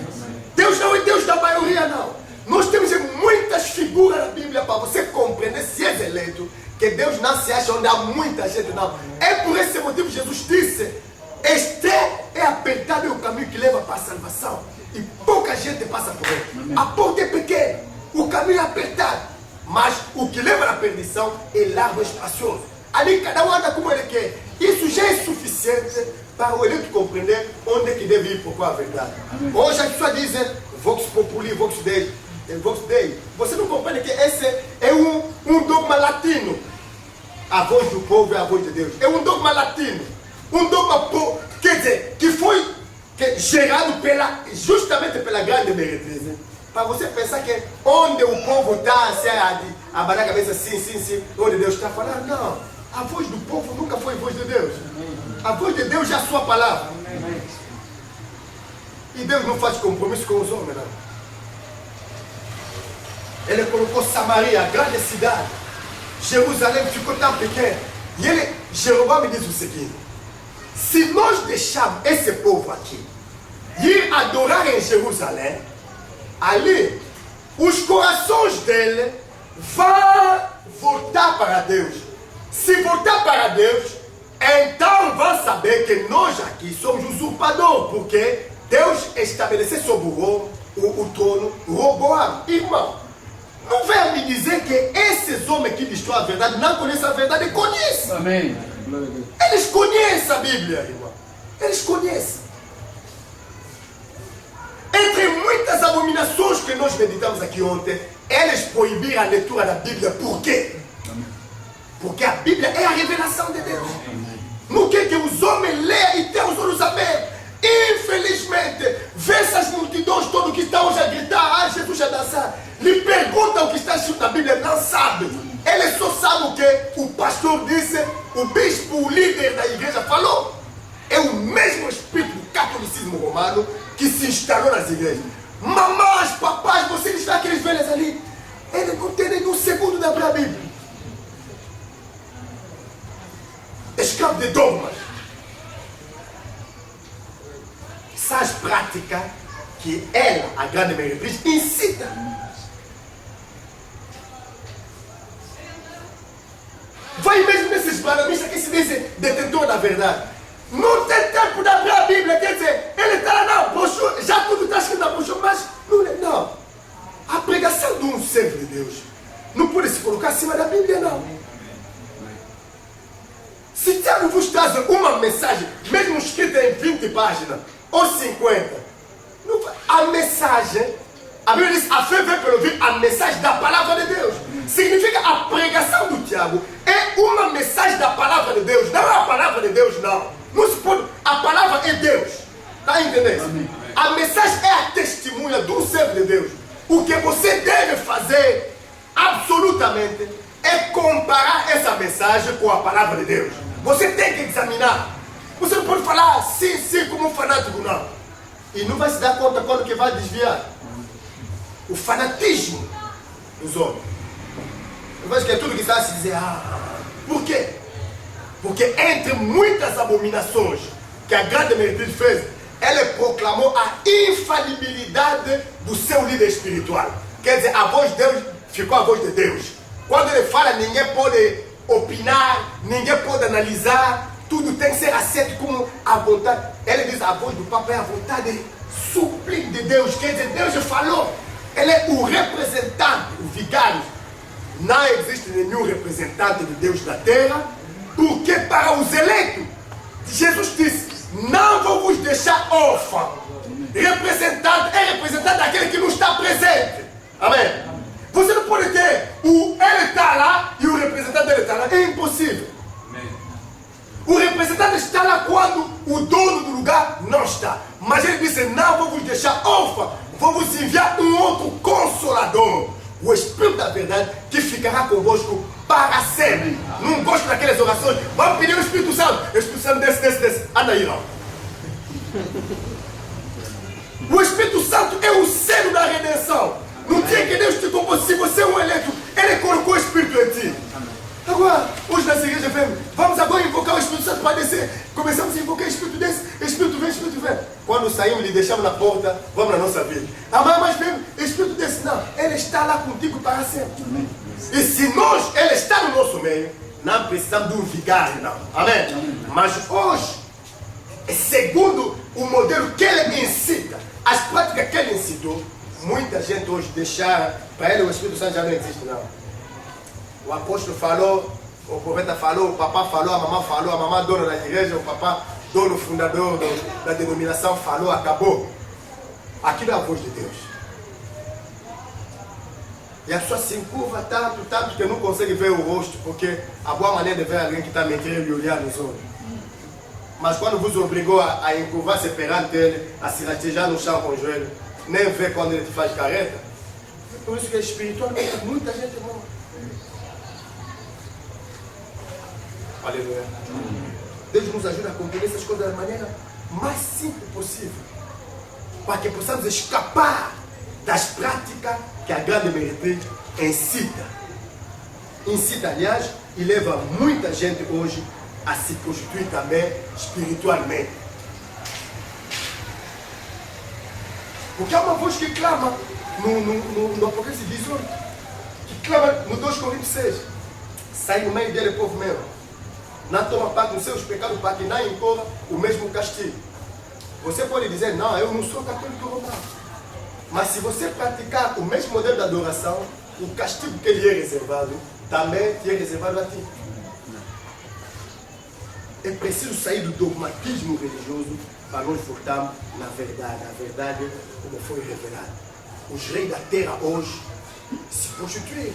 Deus não é Deus da maioria, não. Nós temos muitas figuras na Bíblia para você compreender, se és eleito, que Deus não se acha onde há muita gente, não. É por esse motivo que Jesus disse: este é apertado o caminho que leva para a salvação, e pouca gente passa por ele. A porta é pequena, o caminho é apertado, mas o que leva à perdição é largo e espacioso. Ali cada um anda como ele quer. Isso já é suficiente para o eleito compreender onde é que deve ir procurar a verdade. Hoje as pessoas dizem Vox Populi, Vox Dei. Vox Dei. Você não compreende que esse é um dogma latino. A voz do povo é a voz de Deus. É um dogma latino. Um dogma, quer dizer, que foi gerado justamente pela grande meretriz. Para você pensar que onde o povo está, se a abanar a cabeça, sim, onde Deus está falando, não. A voz do povo nunca foi a voz de Deus. A voz de Deus é a sua palavra. E Deus não faz compromisso com os homens, não. Ele colocou Samaria, a grande cidade. Jerusalém ficou tão pequena. E ele, Jeroboão me diz o seguinte: se nós deixarmos esse povo aqui ir adorar em Jerusalém, ali os corações dele vão voltar para Deus. Se voltar para Deus, então vão saber que nós aqui somos usurpadores, porque Deus estabeleceu sobre o trono Roboam. Irmão, não venha me dizer que esses homens que destroem a verdade não conhecem a verdade. Eles conhecem. Amém. Eles conhecem a Bíblia, irmão. Eles conhecem. Entre muitas abominações que nós meditamos aqui ontem, eles proibiram a leitura da Bíblia. Por quê? Porque a Bíblia é a revelação de Deus. Não quer que os homens leiam e tenham os olhos abertos. Infelizmente, vê essas multidões todas que estão hoje a gritar: ah, Jesus a dançar. Lhe perguntam o que está escrito na Bíblia, não sabe. Ele só sabe o que o pastor disse, o bispo, o líder da igreja falou. É o mesmo espírito do catolicismo romano que se instalou nas igrejas. Mamães, papais, vocês estão aqueles velhos ali. Ele não tem nem um segundo da Bíblia. Escravo de dogmas. Essas práticas que ela, a grande meretriz, incita. Vai mesmo nesses baramistas que se dizem detentor da verdade. Não tem tempo de abrir a Bíblia, quer dizer, ele está lá na brochura, já tudo está escrito na brochura, mas não. A pregação de um servo de Deus não pode se colocar acima da Bíblia, não. Se Tiago vos traz uma mensagem, mesmo escrita em 20 páginas, ou 50, a mensagem, a Bíblia diz: a fé vem pelo ouvir a mensagem da palavra de Deus. Significa a pregação do Tiago é uma mensagem da palavra de Deus, não é a palavra de Deus, não. Não se pode, a palavra é Deus. Está entendendo? Amém. A mensagem é a testemunha do servo de Deus. O que você deve fazer, absolutamente, é comparar essa mensagem com a palavra de Deus. Você tem que examinar. Você não pode falar sim, como um fanático, não. E não vai se dar conta quando que vai desviar. O fanatismo dos homens. Eu vejo que é tudo que está a se dizer. Por quê? Porque entre muitas abominações que a grande meretriz fez, ela proclamou a infalibilidade do seu líder espiritual. Quer dizer, a voz de Deus ficou a voz de Deus. Quando ele fala, ninguém pode opinar, ninguém pode analisar, tudo tem que ser aceito como a vontade. Ele diz: a voz do Papa é a vontade sublime de Deus. Quer dizer, Deus já falou. Ele é o representante, o vigário. Não existe nenhum representante de Deus na terra, porque para os eleitos, Jesus disse: não vou vos deixar órfãos. Representante é representante daquele que não está presente. Amém? Você não pode ter ele está lá e o representante dele está lá. É impossível. O representante está lá quando o dono do lugar não está. Mas ele disse: não vou vos deixar órfãos, vou vos enviar um outro consolador, o Espírito da verdade, que ficará convosco para sempre. Não gosto daquelas orações. Vamos pedir o Espírito Santo. O Espírito Santo desce. Anda aí, ó. O Espírito Santo é o selo da redenção. No dia que Deus te compôs, se você é um eleito, Ele colocou o Espírito em ti. Agora, hoje nas igrejas vamos agora invocar o Espírito Santo para descer. Começamos a invocar o Espírito desse, Espírito vem. Quando saímos, lhe deixamos na porta, vamos na nossa vida. Mas vem, Espírito desse, não. Ele está lá contigo para sempre. Amém. E se Ele está no nosso meio, não precisamos de um vigário, não. Amém? Mas hoje, segundo o modelo que ele incita, as práticas que ele incitou, muita gente hoje deixaram, para ele o Espírito Santo já não existe, não. O apóstolo falou, o profeta falou, o papá falou, a mamãe dona da igreja, o papá dono fundador da denominação falou, acabou. Aquilo é a voz de Deus. E a pessoa se encurva tanto que não consegue ver o rosto, porque a boa maneira de ver alguém que está mentindo e olhar nos olhos. Mas quando vos obrigou a encurvar-se perante ele, a se rastejar no chão com o joelho, nem ver quando ele te faz careta. É por isso que espiritualmente muita gente morre. Alléluia. Deus nos ajude a compreender essas coisas da maneira mais simples possível, para que possamos escapar das práticas que a grande mérite incita. Incita, aliás, e leva muita gente hoje a se prostituir também espiritualmente. Porque há uma voz que clama no Apocalipse 18, que clama no 2 Coríntios 6. Sai no meio dele, povo meu. Não toma parte dos seus pecados para que não incorra o mesmo castigo. Você pode dizer, não, eu não sou católico romano. Mas se você praticar o mesmo modelo de adoração, o castigo que lhe é reservado, também te é reservado a ti. É preciso sair do dogmatismo religioso para nós voltarmos na verdade. A verdade como foi revelada. Os reis da terra hoje se prostituíram.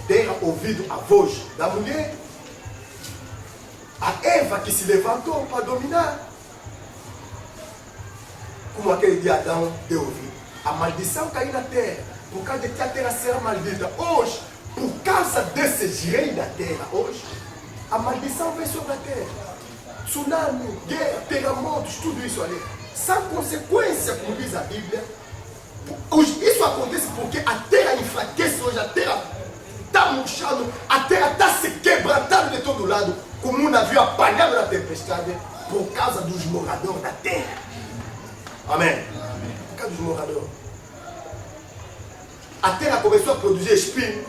Deram ouvido à voz da mulher. A Eva que se levantou para dominar. Como aquele dia Adão deu ouvido. A maldição caiu na terra. Por causa de que a terra será maldita. Hoje, por causa desses reis da terra, hoje, a maldição vem sobre a terra. Tsunami, guerra, terremotos, tudo isso ali. Sem consequência, como diz a Bíblia. Isso acontece porque a terra enfraquece hoje, a terra está murchando, a terra está se quebrantando de todo lado, como um navio apanhado na tempestade, por causa dos moradores da terra. Amém? Por causa dos moradores. A terra começou a produzir espinho,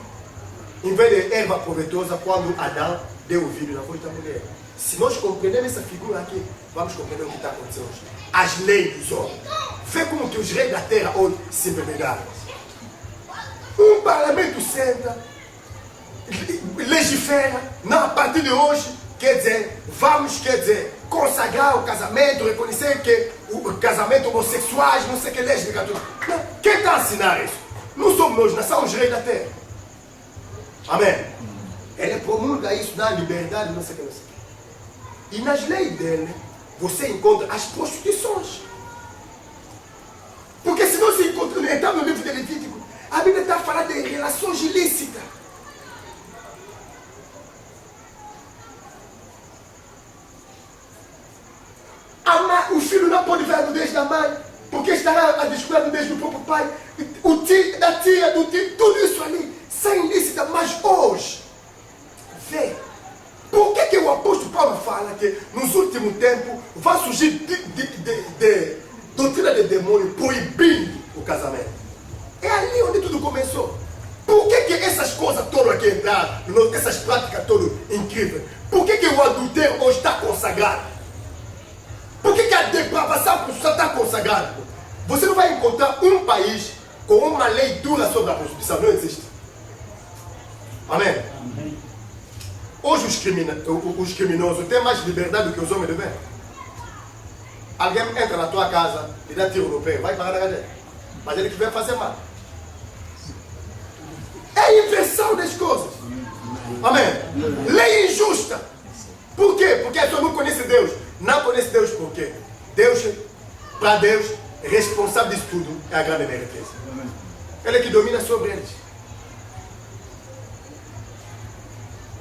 em vez de erva proveitosa, quando Adão deu ouvido na voz da mulher. Se nós compreendemos essa figura aqui, vamos compreender o que está acontecendo hoje. As leis dos homens. Vê como que os reis da terra hoje se bebedaram. Um parlamento senta, legifera, não, a partir de hoje, quer dizer, consagrar o casamento, reconhecer que o casamento homossexuais, não sei o que, lésbica, tudo. Não. Quem está a ensinar isso? Não somos nós, não são os reis da terra. Amém? Ele promulga isso na liberdade, não sei o que, não sei o que. E nas leis dele, você encontra as prostituições. Porque se nós entramos no livro de Levítico, a Bíblia está a falar de relações ilícitas. O filho não pode ver a nudez da mãe, porque estará a descobrir a nudez do próprio pai, o tio, da tia, do tio, tudo isso ali, sem ilícita, mas hoje, vê. Por que o apóstolo Paulo fala que nos últimos tempos vai surgir doutrina de demônio proibindo o casamento? É ali onde tudo começou. Por que essas coisas todas aqui entraram, essas práticas todas incríveis? Por que o adultério hoje está consagrado? Por que a depravação está consagrada? Você não vai encontrar um país com uma lei dura sobre a prostituição. Não existe. Amém? Amém. Hoje os criminosos têm mais liberdade do que os homens de bem. Alguém entra na tua casa e dá tiro no pé, vai parar na cadeia. Mas ele que vem fazer mal. É a inversão das coisas. Amém? Lei injusta. Por quê? Porque a pessoa não conhece Deus. Não conhece Deus por quê? Para Deus, responsável disso tudo é a grande meretez. Ele é que domina sobre eles.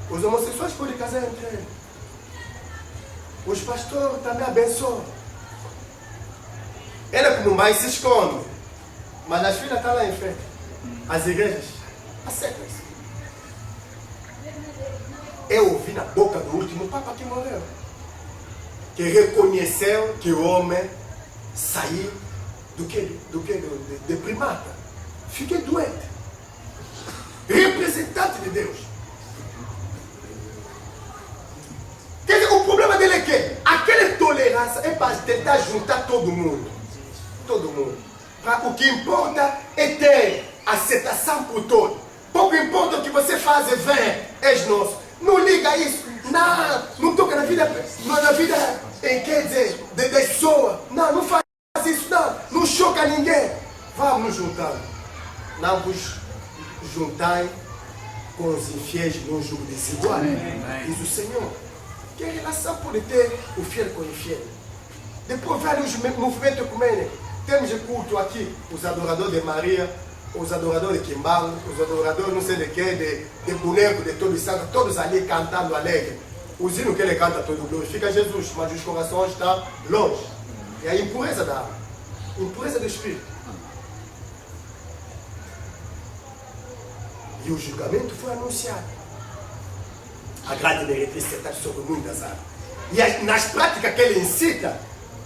Os homossexuais podem casar entre eles. Os pastores também abençoam. Ele é como mãe se esconde. Mas as filhas estão lá em frente. As igrejas aceitam isso. Eu ouvi na boca do último Papa que morreu, que reconheceu que o homem saiu de primata. Fiquei doente. Representante de Deus. Quer dizer, o problema dele é que aquela tolerância é para tentar juntar todo mundo. Todo mundo. O que importa é ter aceitação por todo. Pouco importa o que você faz, vem, és nosso. Não liga isso. Não toca na vida, quer dizer, de pessoa. Não faz isso, não choca ninguém. Vamos nos juntando. Não vos juntai com os infiéis num jogo desigual. Diz o Senhor. Que relação pode ter o fiel com o infiel? Depois vai os movimentos ecumênicos. Temos de culto aqui, os adoradores de Maria, os adoradores de Quimbalo, os adoradores não sei de quê, de boneco, de todos os santos, todos ali cantando alegre. os hinos que ele canta todo glorifica Jesus, mas os corações estão longe. É a impureza da alma, impureza do espírito. E o julgamento foi anunciado. A grande meretriz está sobre muitas áreas. E nas práticas que ele incita,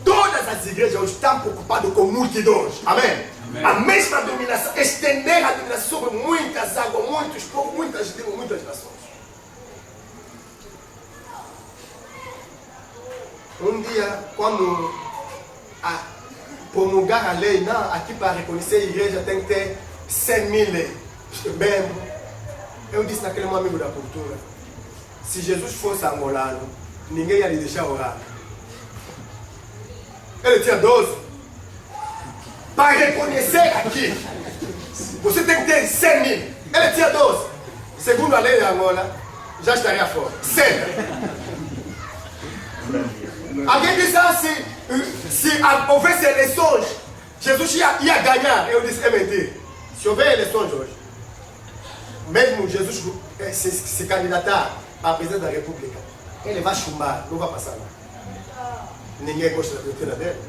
todas as igrejas estão preocupadas com multidões. Amém? Amém. A mesma dominação, estender a dominação sobre muitas águas, muitos povos, muitas línguas, muitas nações. Um dia, quando promulgar a lei, não, aqui para reconhecer a igreja tem que ter 100 mil membros. Eu disse naquele meu amigo da cultura, se Jesus fosse angolano, ninguém ia lhe deixar orar. Ele tinha 12. Para reconhecer aqui, você tem que ter 100 mil. Ele tinha 12. Segundo a lei de Angola, já estaria fora. 100. Alguém disse assim, se houvesse eleições, Jesus ia ganhar. Eu disse, é mentira. Se houver eleições hoje, mesmo Jesus se candidatar à presidência da República, ele vai chumbar, não vai passar nada. Ninguém gosta da doutrina dele.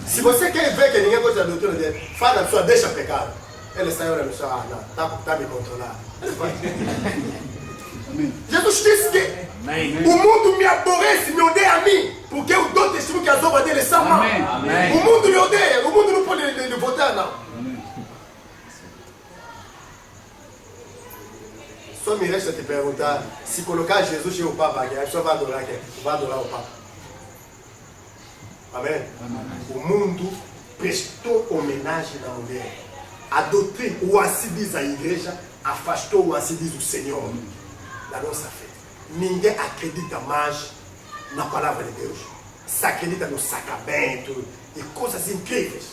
Se você quer ver que ninguém gosta da doutrina dele, fala a pessoa, deixa pecado. Ele sai olhando no chão, não, está me controlando. Ele faz. Jesus disse que o mundo me aborrece, me odeia a mim, porque eu dou testemunho que as obras dele são más. O mundo me odeia, o mundo não pode lhe votar, não. Só me resta te perguntar, se colocar Jesus e o Papa aqui, a pessoa vai adorar quem? Vai adorar o Papa. Amém? O mundo prestou homenagem à mulher. A doutrina, o assim diz a igreja, afastou o assim diz o Senhor da nossa fé. Ninguém acredita mais na palavra de Deus. Se acredita no sacramento e coisas incríveis.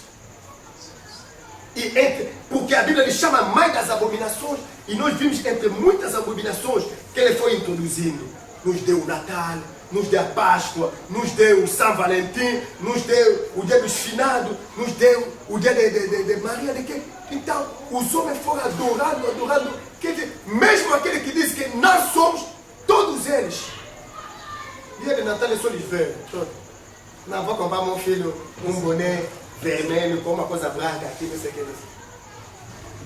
Porque a Bíblia lhe chama mãe das abominações. E nós vimos entre muitas abominações que ele foi introduzindo. Nos deu o Natal, nos deu a Páscoa, nos deu o São Valentim, nos deu o dia dos finados, nos deu o dia de Maria. Então, os homens foram adorando. Quer dizer, mesmo aquele que diz que nós somos, todos eles. Dia de Natal é só de ver. Não vou comprar meu filho um boné vermelho com uma coisa branca aqui, não sei o que.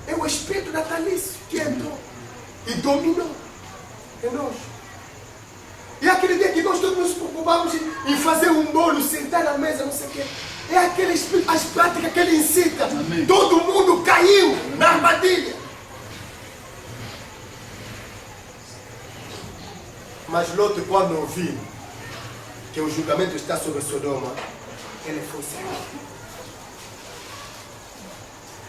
É o espírito natalício que entrou e dominou em nós. E aquele dia que nós todos nos preocupamos em fazer um bolo, sentar na mesa, não sei o quê. É aquele espírito, as práticas que ele incita. Amém. Todo mundo caiu na armadilha. Mas Ló, quando ouviu que o julgamento está sobre Sodoma, ele foi certo.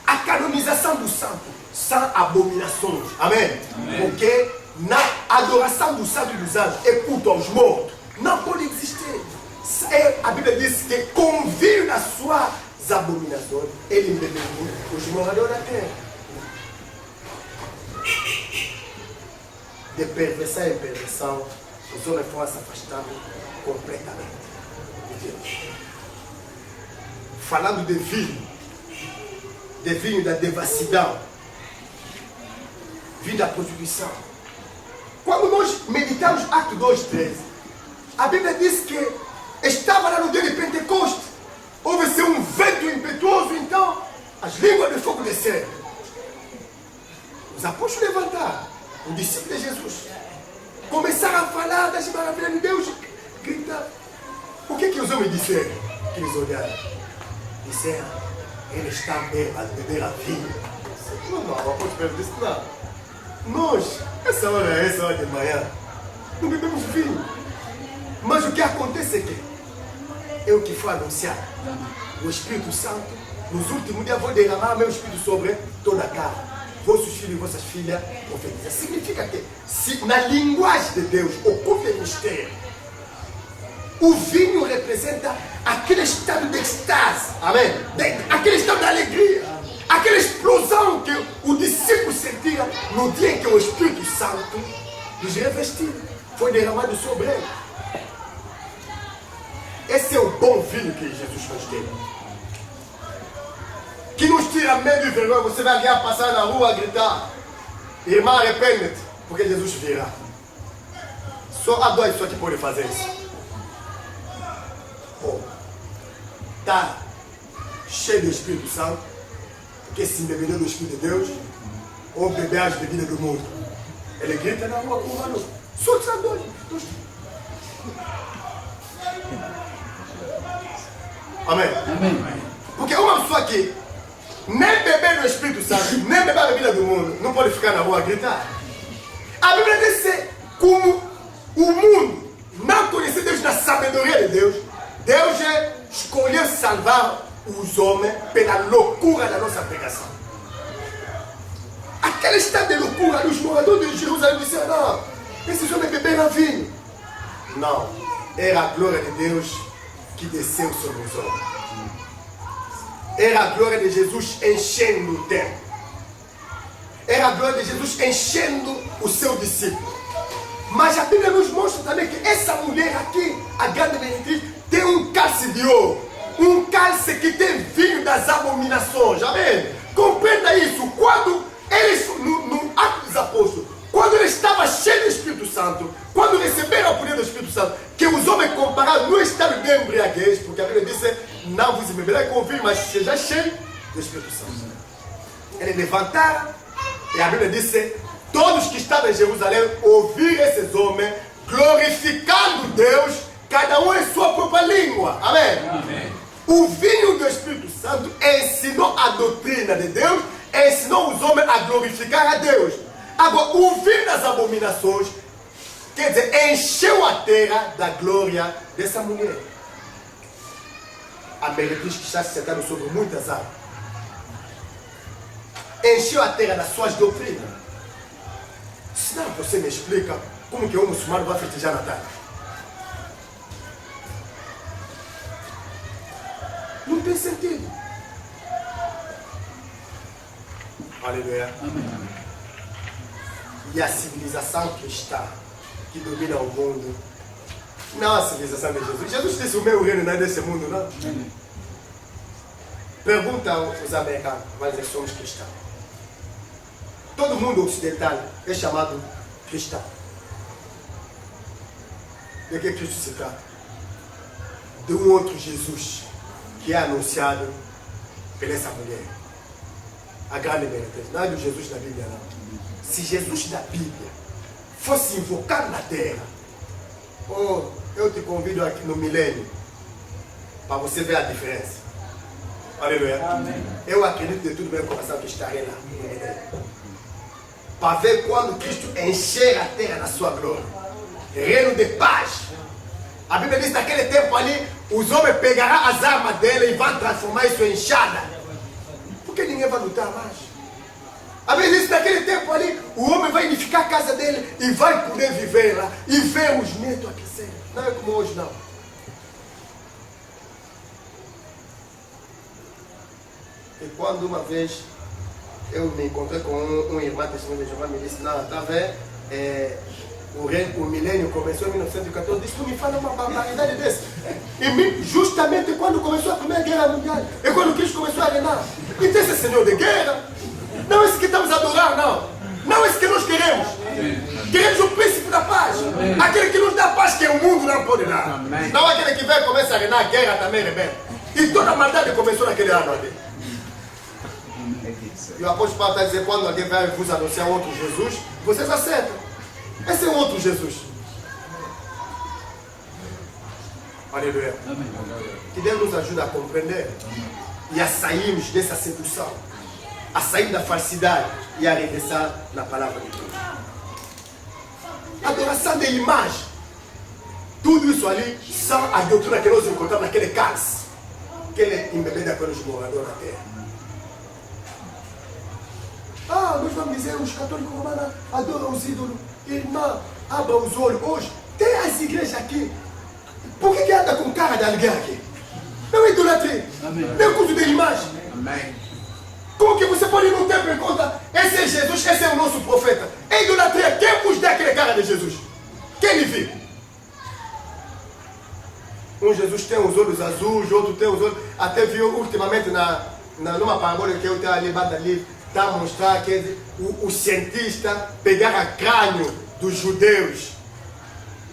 A canonização do santo são abominações. Amém? Amém? Porque na adoração do santo e dos anjos é culto aos mortos. Não pode existir. A Bíblia diz que convive nas suas abominações. Ele embebeu os moradores da terra. De perversão em perversão, os homens foram se afastando completamente de Deus. Falando de vinho da devassidão, vinho da prostituição. Quando nós meditamos Atos 2:13, a Bíblia diz que estava lá no dia de Pentecostes, houve-se um vento impetuoso, então as línguas de fogo desceram. Os apóstolos levantaram, os discípulos de Jesus, começaram a falar das maravilhas de Deus, gritaram. O que os homens disseram? Que eles olharam, disseram, ele está a beber a vinho. Não, o apóstolo disse, não. Nós, essa hora de manhã, não bebemos vinho. Mas o que acontece é que é o que foi anunciado. O Espírito Santo, nos últimos dias, vou derramar meu Espírito sobre toda a carne. Vossos filhos e vossas filhas profetizam. Significa que, se na linguagem de Deus, oculta o mistério, o vinho representa aquele estado de extase, amém? Aquele estado de alegria, aquela explosão que o discípulo sentia no dia em que o Espírito Santo os revestiu, foi derramado sobre ele. Esse é o bom vinho que Jesus nos deu, que nos tira medo e vergonha. Você vai ali passar na rua a gritar, irmã, arrepende-te, porque Jesus virá. Só há duas pessoas que podem fazer isso. Ou está cheio do Espírito Santo, porque se embebedou do Espírito de Deus, ou beber as bebidas do mundo. Ele grita na rua com o maluco. Só são dois. Amém? Amém. Porque uma pessoa que nem beber do Espírito Santo, nem beber a bebida do mundo, não pode ficar na rua a gritar. A Bíblia diz que como o mundo não conhecia Deus na sabedoria de Deus, Deus escolheu salvar os homens pela loucura da nossa pregação. Aquele estado de loucura dos moradores de Jerusalém disseram, não, esses homens beberam vinho. Não, era a glória de Deus que desceu sobre os homens. Era a glória de Jesus enchendo o templo. Era a glória de Jesus enchendo o seu discípulo. Mas a Bíblia nos mostra também que essa mulher aqui, a grande meretriz, tem um cálice de ouro. Um cálice que tem vinho das abominações. Amém? Compreenda isso. Quando eles, no Ato dos Apóstolos, quando ele estava cheio do Espírito Santo, quando receberam o poder do Espírito Santo, que os homens compararam no estado de embriaguez, porque a Bíblia disse, não vos embriagueis com vinho, mas seja cheio do Espírito Santo. Eles levantaram, e a Bíblia disse, todos que estavam em Jerusalém ouviram esses homens glorificando Deus, cada um em sua própria língua. Amém? Amém. O vinho do Espírito Santo ensinou a doutrina de Deus, ensinou os homens a glorificar a Deus. Agora, o vinho das abominações, quer dizer, encheu a terra da glória dessa mulher. A meretriz que está sentada sobre muitas águas. Encheu a terra das suas doutrinas. Senão você me explica como que um muçulmano vai festejar Natal. Não tem sentido. Aleluia. Amém. E a civilização cristã que domina o mundo, não a civilização de Jesus. Jesus disse, o meu reino não é desse mundo, não. Amém. Pergunta aos americanos, mas nós somos cristãos. Todo mundo ocidental é chamado cristão. De que Cristo se trata? De um outro Jesus que é anunciado por essa mulher. A grande meretriz. Não é do Jesus da Bíblia, não. Se Jesus da Bíblia fosse invocado na terra, oh, eu te convido aqui no milênio para você ver a diferença. Aleluia. Amém. Eu acredito de tudo meu coração que estarei lá no milênio. Para ver quando Cristo encher a terra da sua glória. Reino de paz. A Bíblia diz que naquele tempo ali, os homens pegarão as armas dele e vão transformar isso em enxada. Porque ninguém vai lutar mais. A Bíblia diz que naquele tempo ali, o homem vai edificar a casa dele e vai poder viver lá e ver os netos aquecerem. Não é como hoje, não. E quando uma vez eu me encontrei com um irmão testemunho de Jeová, me disse, não, tá vendo? O milênio começou em 1914, disse, tu me fala uma barbaridade dessa. E justamente quando começou a Primeira Guerra Mundial, e quando Cristo começou a reinar. Então esse senhor de guerra, não é esse que estamos a adorar, não. Não é esse que nós queremos. Queremos o príncipe da paz. Aquele que nos dá paz que o mundo não pode dar. Não aquele que vem e começa a reinar, a guerra também rebelde. E toda a maldade começou naquele ano ali. E o apóstolo Paulo está dizendo, quando alguém vai vos anunciar outro Jesus, vocês aceitam. Esse é outro Jesus. Aleluia. Que Deus nos ajude a compreender e a sairmos dessa sedução, a sair da falsidade e a regressar na palavra de Deus. Adoração de imagem. Tudo isso ali são as doutrinas que nós encontramos naquele cálice que ele embebeda pelos moradores da terra. Ah, nós vamos dizer, os católicos romanos adoram os ídolos. Irmã, abra os olhos. Hoje, tem as igrejas aqui. Por que anda com cara de alguém aqui? Não é idolatria. Não é culto de imagem. Amém. Como que você pode ir num templo e conta, esse é Jesus, esse é o nosso profeta? É idolatria. Quem vos dá aquele cara de Jesus? Quem lhe viu? Um Jesus tem os olhos azuis, outro tem os olhos... Até viu ultimamente numa parábola que eu tenho ali, ali, está a mostrar que o cientista pegara crânio dos judeus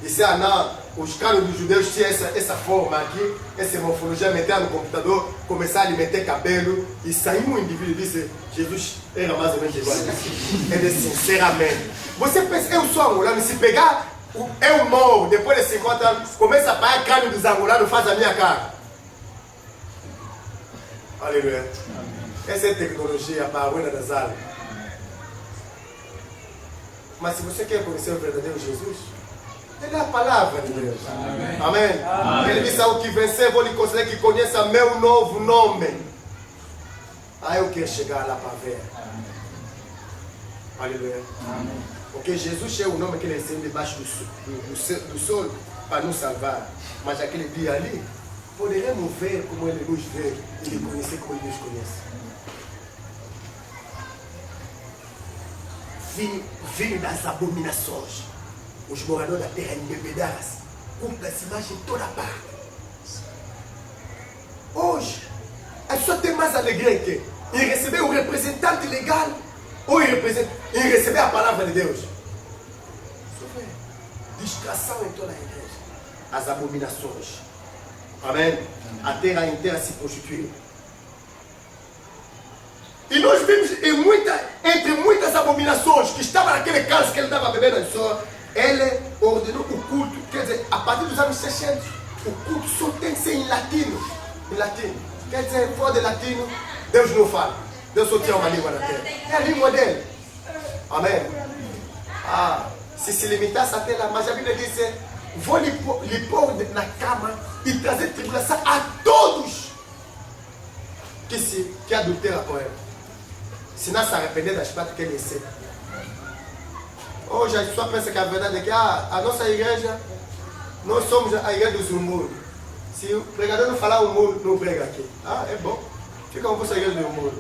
Disse, ah não, os caras dos judeus tinham essa forma aqui, essa morfologia, meter no computador, começar a lhe meter cabelo, e saiu um indivíduo e disse, Jesus era mais ou menos igual. Ele disse, sinceramente, você pensa, eu sou angolano, se pegar, eu morro, depois de 50 anos, começa a pagar crânio dos angolanos, faz a minha cara. Aleluia. Essa é a tecnologia para a ruína das almas. Mas se você quer conhecer o verdadeiro Jesus, ele é a palavra de Deus. Amém. Amém. Ele disse, ao que vencer, vou lhe conceder que conheça meu novo nome. Aí eu quero chegar lá para ver. Aleluia. Amém. Porque Jesus é o nome que ele recebeu debaixo do sol para nos salvar. Mas aquele dia ali, poderemos ver como ele nos vê e lhe conhecer como ele nos conhece. Filho das abominações. Os moradores da terra embebedaram-se, cumprem essa imagem toda parte. Hoje, a pessoa tem mais alegria em quê? Em receber o representante legal ou em receber a palavra de Deus? Distração em toda a igreja. As abominações. Amém? A terra inteira se prostituiu. E nós vimos entre muitas abominações que estavam naquele caso que ele estava bebendo a só, ele ordenou o culto, quer dizer, a partir dos anos 60, o culto só tem que ser em latino. Em latino. Quer dizer, fora de latino, Deus não fala. Deus só tinha uma língua na terra. É a língua dele. Amém? Ah, se limitasse até lá, mas a Bíblia diz, vou lhe pôr na cama e trazer tribulação a todos que adulteram com ele. Se não se arrepender das práticas que ele recebe. Hoje a pessoa pensa que a verdade é que a nossa igreja, nós somos a igreja dos humor. Se o pregador não falar humor, não prega aqui. Ah, é bom. Fica com a igreja do humor.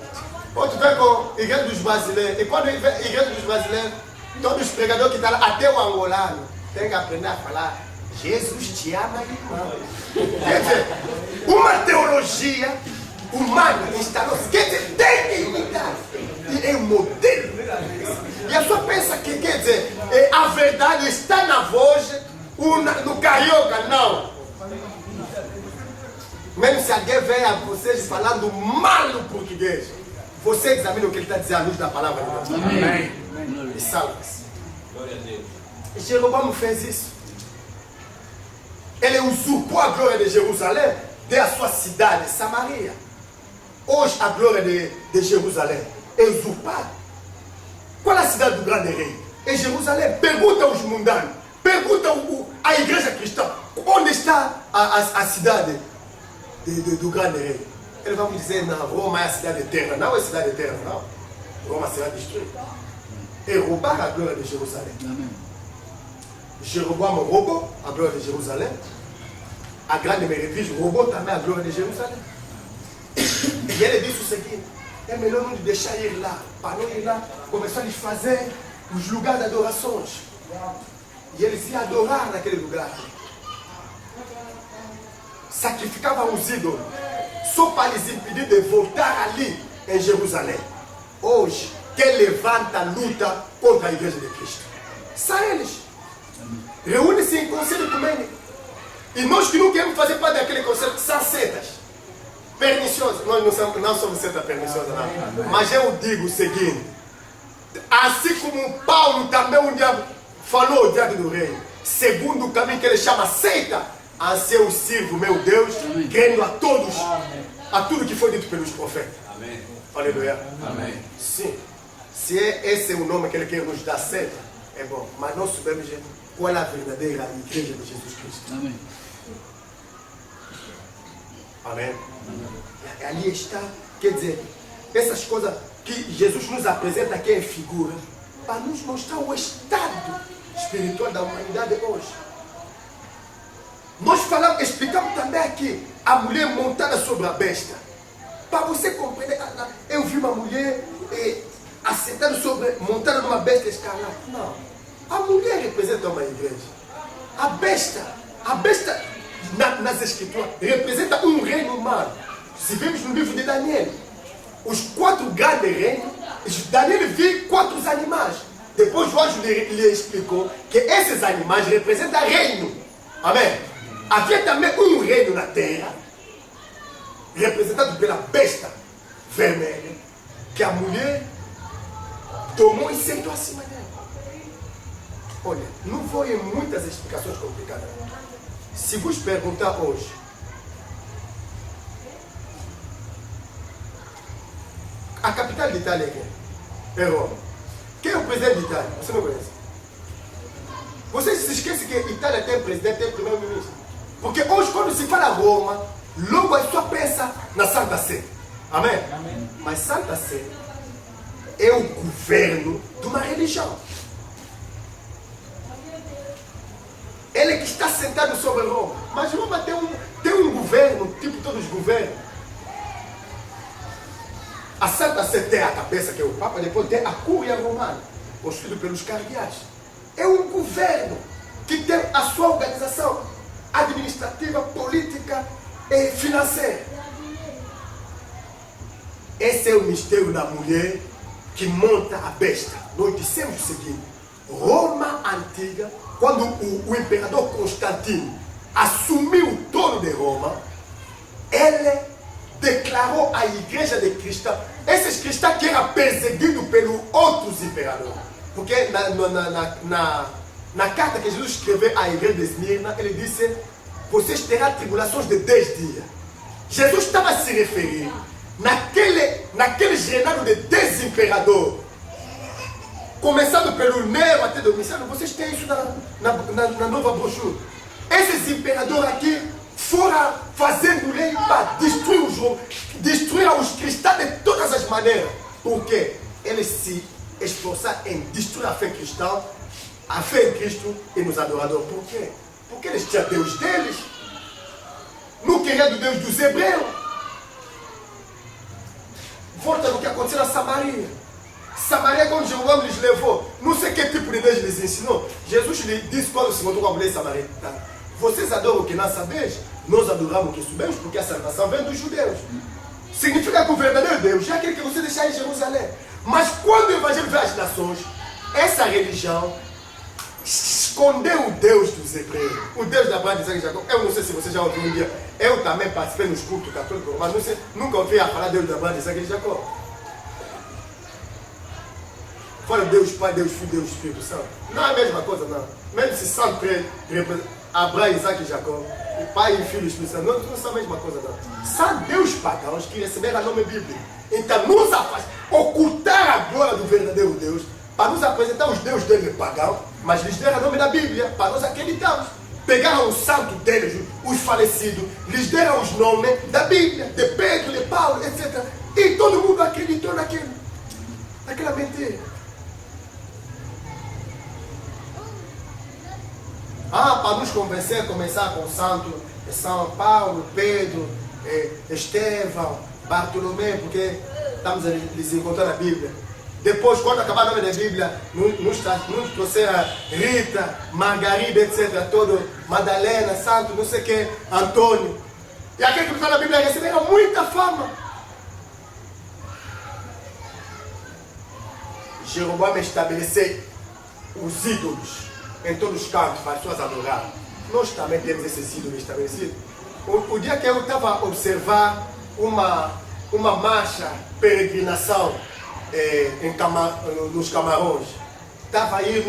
Outro vem com a igreja dos brasileiros. E quando vem a igreja dos brasileiros, todos os pregadores que estão lá, até o angolano, tem que aprender a falar, Jesus te ama, irmão. Quer dizer, uma teologia humana instalou-se. Quer dizer, tem que imitar. E é um modelo. E a pessoa pensa que, quer dizer, a verdade está na voz, no carioca, não. Mesmo se alguém vem a vocês falando mal no português, você examina o que ele está dizendo à luz da palavra de Deus. Amém. E salva-se. Glória a Deus. E Jeroboão fez isso. Ele usurpou a glória de Jerusalém, deu a sua cidade, Samaria. Hoje a glória de Jerusalém é usurpada. Qual é a cidade do grande rei? É Jerusalém. Pergunta aos mundanos, pergunta à igreja cristã, onde está a cidade do grande rei? Eles vão dizer, não, Roma é a cidade eterna. Não é a cidade eterna, não. Roma será destruída. E roubar a glória de Jerusalém. Amém. Jeroboão roubou a glória de Jerusalém. A grande meretriz roubou também a glória de Jerusalém. E ele disse o seguinte, é melhor não deixar ir lá. Para não ir lá, começou a lhes fazer os lugares de adorações. E eles iam adorar naquele lugar. Sacrificavam os ídolos. Só para lhes impedir de voltar ali em Jerusalém. Hoje, quem levanta a luta contra a igreja de Cristo? São eles. Reúne-se em conselho ecumênico. E nós que não queremos fazer parte daquele conselho, são setas perniciosas. Nós não somos setas perniciosas, não. Mas eu digo o seguinte: assim como Paulo também um dia falou diante do rei, segundo o caminho que ele chama seita, assim eu sirvo meu Deus, crendo a todos, a tudo que foi dito pelos profetas. Amém. Aleluia. Amém. Sim. Se esse é o nome que ele quer nos dar, seita, é bom. Mas nós sabemos qual é a verdadeira igreja de Jesus Cristo. Amém. Amém. E ali está, quer dizer, essas coisas que Jesus nos apresenta aqui em figura, para nos mostrar o estado espiritual da humanidade hoje. Nós explicamos também aqui a mulher montada sobre a besta. Para você compreender, eu vi uma mulher montada numa besta escarlate. Não. A mulher representa uma igreja. A besta nas escrituras representa um reino humano. Se vemos no livro de Daniel, os 4 grandes reinos, Daniel viu 4 animais. De Depois o anjo lhe explicou que esses animais representam reino. Amém? Havia também um reino na terra, representado pela besta vermelha, que a mulher tomou e sentou acima dela. Olha, não vou em muitas explicações complicadas. Se vos perguntar hoje, a capital de Itália é quem? É Roma. Quem é o presidente de Itália? Você não conhece? Você se esquece que Itália tem presidente, tem primeiro-ministro. Porque hoje, quando se fala Roma, logo a pessoa pensa na Santa Sé. Amém? Amém? Mas Santa Sé é o governo de uma religião. Ele que está sentado sobre Roma. Mas Roma tem um governo, tipo todos os governos. A Santa Sé tem a cabeça, que é o Papa, depois tem a Cúria Romana, construído pelos cardeais. É um governo que tem a sua organização administrativa, política e financeira. Esse é o mistério da mulher que monta a besta. Nós dissemos o seguinte: Roma antiga, quando o imperador Constantino assumiu o trono de Roma, ele declarou a igreja de cristãos, esses cristãos que eram perseguidos pelos outros imperadores. Porque na carta que Jesus escreveu à igreja de Esmirna, ele disse: vocês terão tribulações de 10 dias. Jesus estava a se referir naquele reinado de 10 imperadores, começando pelo Nero até Domiciano. Vocês têm isso na nova brochura. Esses imperadores aqui foram fazendo lei para destruir os cristãos de todas as maneiras. Porque eles se esforçaram em destruir a fé cristã, a fé em Cristo e nos adoradores. Por quê? Porque eles tinham Deus deles, não queriam do Deus dos hebreus. Volta no que aconteceu na Samaria. Samaria, quando Jeová lhes levou, não sei que tipo de Deus lhes ensinou. Jesus lhe disse quando se encontrou com a mulher samaritana: vocês adoram o que não sabeis, nós adoramos o que sabemos, porque a salvação vem dos judeus. Significa que o verdadeiro Deus é aquele que você deixar em Jerusalém. Mas quando o evangelho veio às nações, essa religião escondeu o Deus dos hebreus, o Deus da Abraão, de Isaac e Jacó. Eu não sei se você já ouviu um dia, eu também participei nos cultos católicos, mas não sei, nunca ouvi a falar Deus da Abraão, de Isaac e Jacó. Fala Deus Pai, Deus Filho, Deus Espírito Santo. Não é a mesma coisa, não. Mesmo se Santo representa Abraão, Isaac e Jacó, e Pai e Filho e Espírito Santo, não são a mesma coisa, não. São Deus pagãos que receberam o nome bíblico. Então, nos ocultar a glória do verdadeiro Deus, para nos apresentar os deuses dele pagãos, mas lhes deram o nome da Bíblia, para nós acreditarmos. Pegaram o santo deles, os falecidos, lhes deram os nomes da Bíblia, de Pedro, de Paulo, etc. E todo mundo acreditou naquela mentira. Para nos convencer, começar com São Paulo, Pedro, Estevão, Bartolomeu, porque estamos a lhes encontrar na Bíblia. Depois, quando acabar o nome da Bíblia, nos trouxeram Rita, Margarida, etc. Todo, Madalena, Santo, não sei o que, Antônio. E aquele que está na Bíblia receberam muita fama. Jeroboão estabeleceu os ídolos em todos os cantos para as pessoas adorarem. Nós também temos esses ídolos estabelecidos. O dia que eu estava a observar uma marcha, peregrinação nos Camarões, estava aí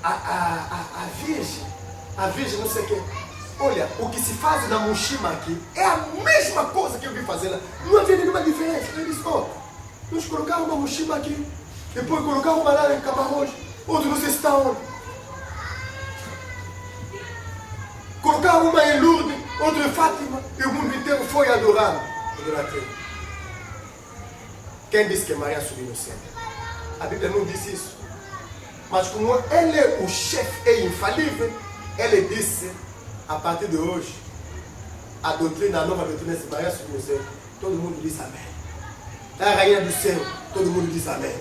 a Virgem, não sei o que. Olha, o que se faz na Mochima aqui é a mesma coisa que eu vi fazer lá. Não havia nenhuma diferença. Eles, nos colocaram uma Mochima aqui, depois colocaram uma lá em Camarões, outro não sei se está onde. Colocaram uma em Lourdes, outra em Fátima, e o mundo inteiro foi adorar. Quem disse que Maria subiu no céu? A Bíblia não diz isso. Mas como ele é o chefe, é infalível, ele disse, a partir de hoje, a doutrina, a nova doutrina de Maria subiu no céu. Todo mundo diz amém. É a rainha do céu, todo mundo diz amém.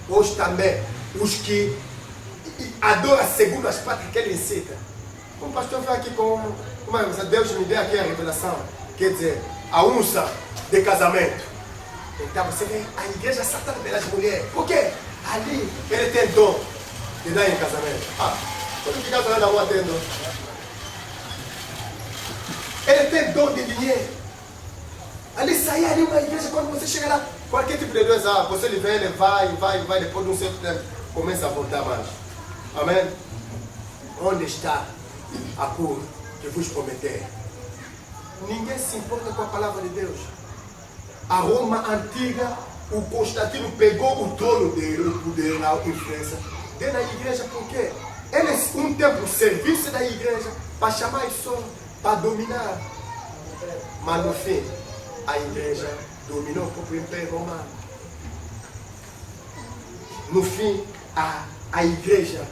Hoje também, os que adoram segundo as práticas que ele incita. Um pastor veio aqui com Deus me deu aqui a revelação, quer dizer, a unção de casamento. Então você vê a igreja saltando pelas mulheres. Por quê? Ali ele tem dom de dar em casamento. Quando fica na rua tem dom. Ele tem dom de dinheiro. Ali sai ali uma igreja, quando você chega lá, qualquer tipo de doença, você ele vem, ele vai, depois de um certo tempo, começa a voltar mais. Amém? Onde está a cura que vos prometei? Ninguém se importa com a palavra de Deus. A Roma antiga, o Constantino pegou o trono dele, o poder, a influência, dentro da igreja, por quê? Eles, um tempo, o serviço da igreja, para chamar isso, para dominar. Mas no fim, a igreja dominou o próprio Império Romano. No fim, a igreja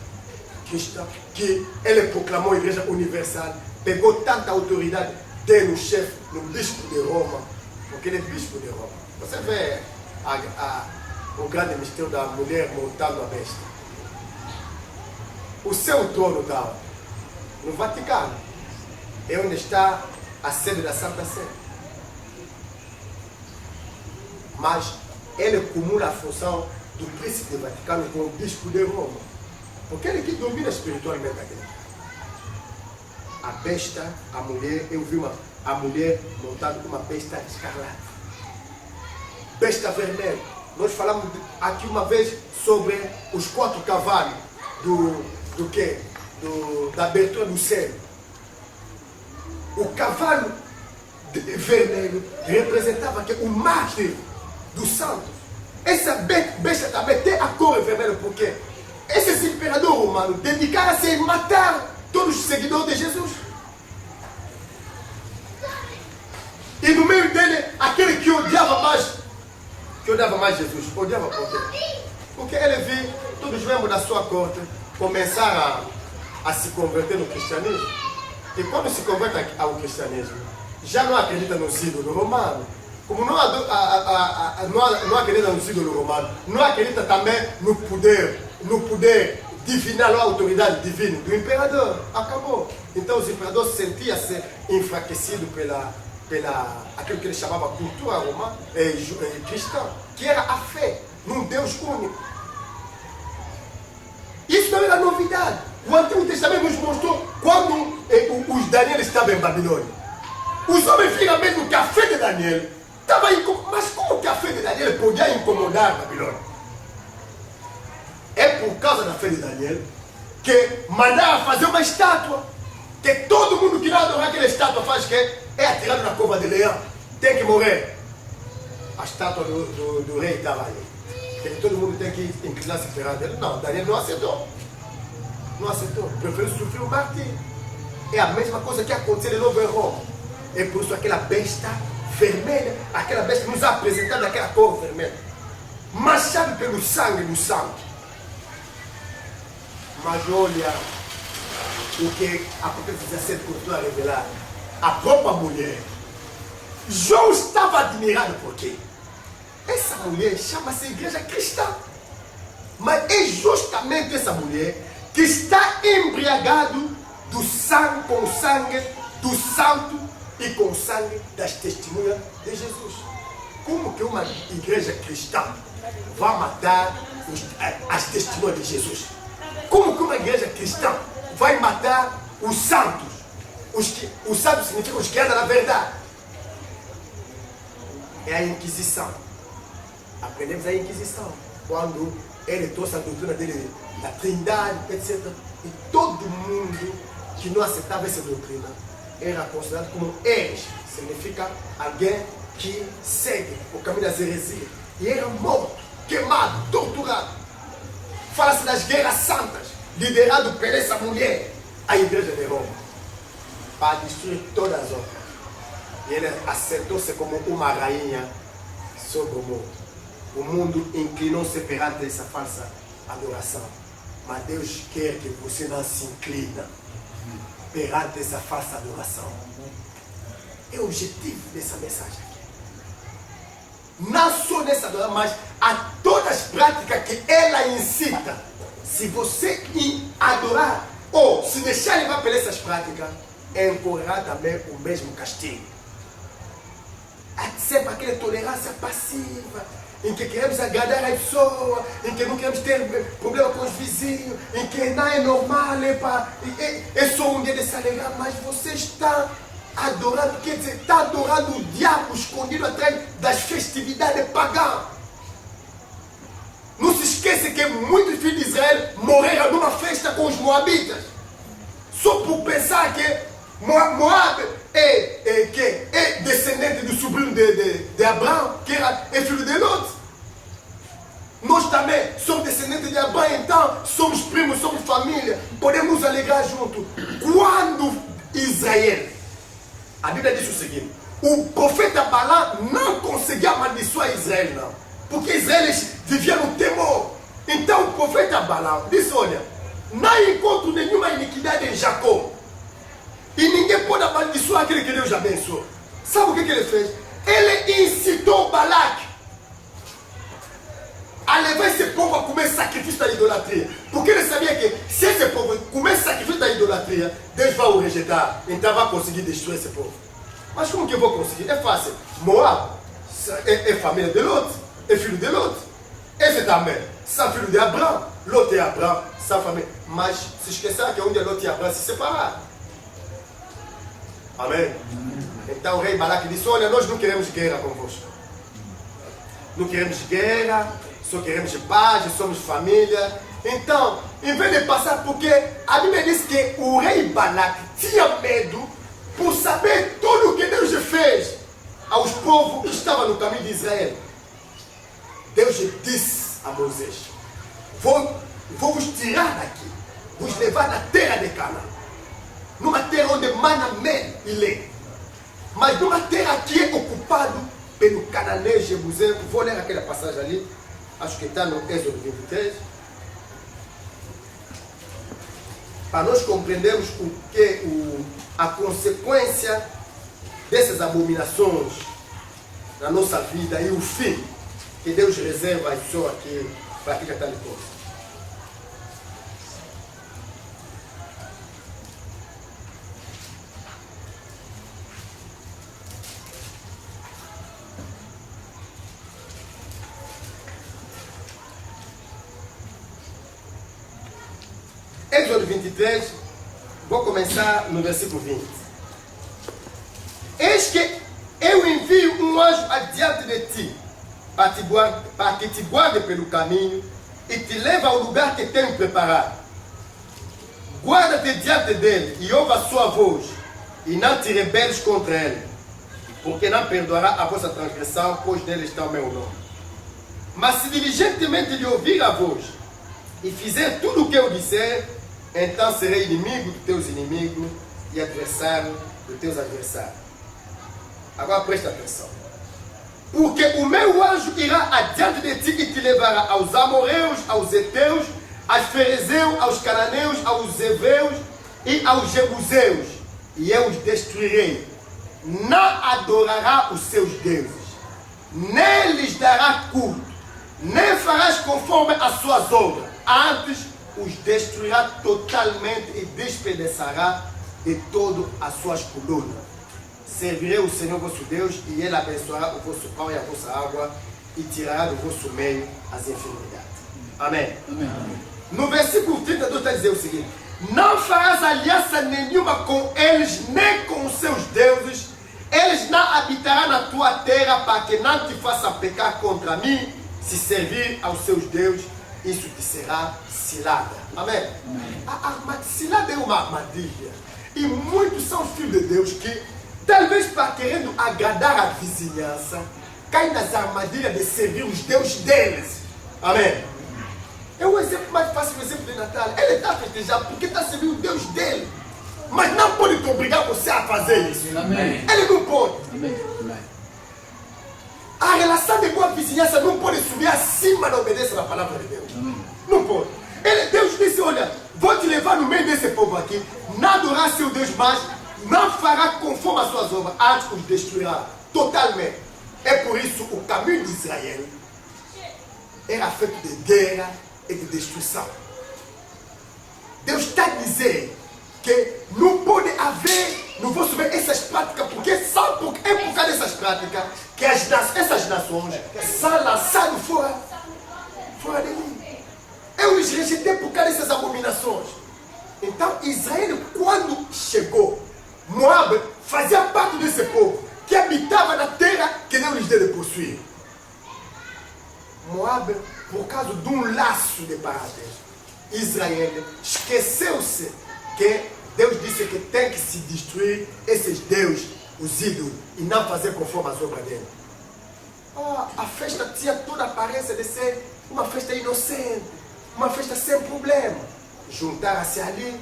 cristã, que ele proclamou a igreja universal, pegou tanta autoridade, deu no chefe, no bispo de Roma, porque ele é bispo de Roma. Você vê o grande mistério da mulher montando a besta. O seu trono está no Vaticano, é onde está a sede da Santa Sé. Mas ele acumula a função do príncipe do Vaticano com o bispo de Roma. Porque ele que domina espiritualmente aqui. A besta, a mulher, eu vi a mulher montada com uma besta escarlate. Besta vermelha. Nós falamos aqui uma vez sobre os 4 cavalos da abertura do céu. O cavalo vermelho representava que o mártir dos santos. Essa besta também tem a cor vermelha, porque esses imperadores romanos dedicaram-se a matar todos os seguidores de Jesus. E no meio dele, aquele que odiava mais Jesus. Odiava por quê? Porque ele viu todos os membros da sua corte começar a se converter no cristianismo. E quando se converte ao cristianismo, já não acredita nos ídolos romanos. Como não acredita nos ídolos romanos, não acredita também no poder divino, a autoridade divina do imperador. Acabou. Então os imperadores sentiam-se enfraquecidos pela aquilo que ele chamava cultura romana, cristã, que era a fé num Deus único. Isso não era novidade. O Antigo Testamento nos mostrou quando os Daniel estavam em Babilônia. Os homens viram mesmo que a fé de Daniel estava incomodando. Mas como que a fé de Daniel podia incomodar a Babilônia? É por causa da fé de Daniel que mandaram fazer uma estátua. Que todo mundo que não adorar aquela estátua faz que é atirado na cova de leão. Tem que morrer. A estátua do rei estava ali. Que todo mundo tem que inclinar-se perante ele. Não, Daniel não aceitou. Não aceitou. Preferiu sofrer o martírio. É a mesma coisa que aconteceu de novo em Roma. É por isso aquela besta vermelha, aquela besta nos apresentando aquela cor vermelha, manchada pelo sangue do santo. Mas olha o que a Apocalipse 17 continua a revelar. A própria mulher. João estava admirado porque essa mulher chama-se igreja cristã. Mas é justamente essa mulher que está embriagado do sangue, com o sangue do santo e com o sangue das testemunhas de Jesus. Como que uma igreja cristã vai matar as testemunhas de Jesus? Como que uma igreja cristã vai matar os santos? Os santos significam os que andam na verdade. É a Inquisição. Aprendemos a Inquisição. Quando ele trouxe a doutrina dele, da Trindade, etc. E todo mundo que não aceitava essa doutrina era considerado como herege. Significa alguém que segue o caminho das heresias. E era morto, queimado, torturado. Fala-se das guerras santas, liderado por essa mulher, a igreja de Roma, para destruir todas as outras. E ele assentou-se como uma rainha sobre o mundo. O mundo inclinou-se perante essa falsa adoração. Mas Deus quer que você não se inclina perante essa falsa adoração. É o objetivo dessa mensagem aqui. Não só nessa adoração, mas a todas as práticas que ela incita. Se você adorar ou se deixar levar por essas práticas, incorrerá também o mesmo castigo. sempre aquela tolerância passiva, em que queremos agradar a pessoa, em que não queremos ter problema com os vizinhos, em que não é normal, é só um dia de se alegrar, mas você está adorando, quer dizer, está adorando o diabo escondido atrás das festividades pagãs. Não se esqueça que muitos filhos de Israel morreram numa festa com os moabitas, só por pensar que Moab é descendente do sobrinho de Abraão, que é filho de Lot. Nós também somos descendentes de Abraão, então somos primos, somos família, podemos nos alegrar juntos. Quando Israel, a Bíblia diz o seguinte: o profeta Balaam não conseguia amaldiçoar Israel, não, porque Israel vivia no temor. Então o profeta Balaam disse: olha, não encontro nenhuma iniquidade em Jacó, e ninguém pode amaldiçoar aquele que Deus abençoou. Sabe o que ele fez? Ele incitou Balaque a levar esse povo a comer sacrifício da idolatria. Porque ele sabia que se esse povo comer sacrifício da idolatria, Deus vai o rejeitar. Então vai conseguir destruir esse povo. Mas como que eu vou conseguir? É fácil. Moab é família de Lot, é filho de Lot. Esse também, são filho de Abraão. Lot e Abraão, são família. Mas se esquecer que onde Lot e Abraão se separaram. Amém? Então o rei Balaque disse: olha, nós não queremos guerra convosco. Não queremos guerra, só queremos paz, somos família. Então, em vez de passar, porque a Bíblia diz que o rei Balaque tinha medo por saber tudo o que Deus fez aos povos que estavam no caminho de Israel. Deus disse a Moisés: vou vos tirar daqui, vos levar na terra de Canaã. Numa terra onde mana mel e leite, mas numa terra que é ocupada pelo cananeu jebuseu. Vou ler aquela passagem ali, acho que está no Êxodo 23, para nós compreendermos a consequência dessas abominações na nossa vida e o fim que Deus reserva às pessoas que praticam tal coisa. Êxodo 23, vou começar no versículo 20. Eis que eu envio um anjo adiante de ti, para que te guarde pelo caminho e te leve ao lugar que tenho preparado. Guarda-te diante dele e ouve a sua voz, e não te rebeles contra ele, porque não perdoará a vossa transgressão, pois nele está o meu nome. Mas se diligentemente lhe ouvir a voz e fizer tudo o que eu disser, então serei inimigo dos teus inimigos e adversário dos teus adversários. Agora presta atenção. Porque o meu anjo irá adiante de ti e te levará aos amorreus, aos heteus, aos ferezeus, aos cananeus, aos heveus e aos jebuseus, e eu os destruirei. Não adorará os seus deuses, nem lhes dará culto, nem farás conforme as suas obras. Antes os destruirá totalmente e despedaçará de todo as suas colunas. Servirei o Senhor vosso Deus, e ele abençoará o vosso pão e a vossa água, e tirará do vosso meio as enfermidades. Amém. Amém. No versículo 32 está a dizer o seguinte: não farás aliança nenhuma com eles, nem com os seus deuses. Eles não habitarão na tua terra, para que não te façam pecar contra mim. Se servir aos seus deuses, isso te será cilada. Amém? A cilada é uma armadilha. E muitos são filhos de Deus que, talvez para querendo agradar a vizinhança, caem nas armadilhas de servir os deuses deles. Amém? É o exemplo mais fácil, o exemplo de Natal. Ele está festejando porque está servindo o Deus dele. Mas não pode te obrigar você a fazer isso. Amém. Ele não pode. Amém. A relação de boa vizinhança não pode subir acima da obediência da palavra de Deus. Não pode. Deus disse: olha, vou te levar no meio desse povo aqui, não adorar seu Deus mais, não fará conforme as suas obras, antes os destruirá totalmente. É por isso o caminho de Israel era feito de guerra e de destruição. Deus está a dizer que não pode haver não vou subir essas práticas, porque é por causa dessas práticas que essas nações são lançadas fora de mim. Eu os rejeitei por causa dessas abominações. Então Israel, quando chegou, Moab fazia parte desse povo que habitava na terra que Deus lhes deu de possuir. Moab, por causa de um laço de paradis, Israel esqueceu-se que Deus disse que tem que se destruir esses deuses, os ídolos, e não fazer conforme as obras dele. A festa tinha toda a aparência de ser uma festa inocente, uma festa sem problema. Juntaram-se ali,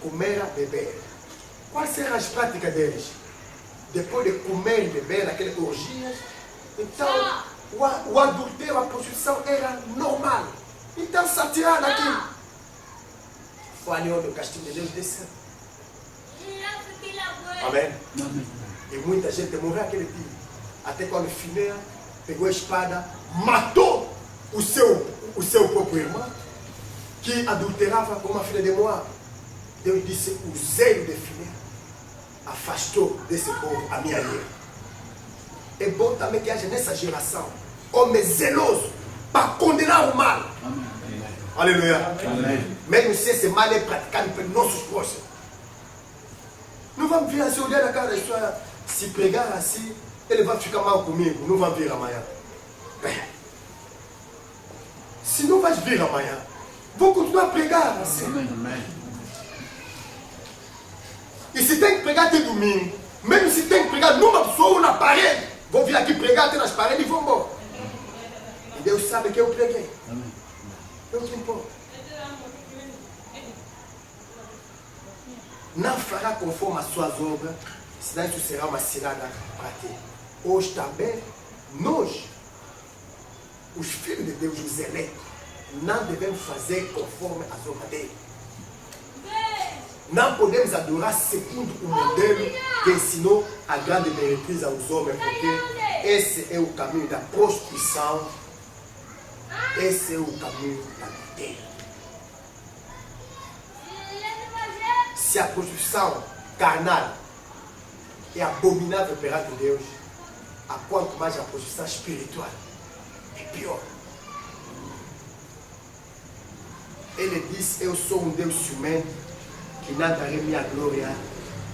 comer, beber. Quais eram as práticas deles? Depois de comer e beber naquelas orgias, então o adultério, a prostituição era normal. Então se atiraram daquilo. Foi ali onde o castigo de Deus desceu. Amém? E muita gente morreu aquele dia. Até quando Finéia pegou a espada, matou o seu próprio irmão, que adulterava com uma filha de Moab. Deus disse: o zelo de Finéia afastou desse povo a minha ira. É bom também que haja nessa geração homem zeloso para condenar o mal. Amém. Aleluia. Amém. Mesmo se esse mal é praticado pelos nossos próximos. Não vamos vir assim olhar na cara da pessoa, se pregar assim, ele vai ficar mal comigo. Não vai vir amanhã. Se não vais vir amanhã, vou continuar a pregar assim. Amém. E se tem que pregar até domingo, mesmo se tem que pregar numa pessoa ou na parede, vou vir aqui pregar até nas paredes e vou embora. E Deus sabe que eu preguei. Não te importa. Não fará conforme as suas obras, senão isso será uma cilada para ti. Hoje também, nós, os filhos de Deus, os eleitos, não devemos fazer conforme as obras dele. Não podemos adorar segundo o modelo que ensinou a grande meretriz aos homens, porque esse é o caminho da prostituição, esse é o caminho da terra. Se a prostituição carnal é abominável perante Deus, a quanto mais a prostituição espiritual é pior. Ele disse: eu sou um Deus ciumento que não darei minha glória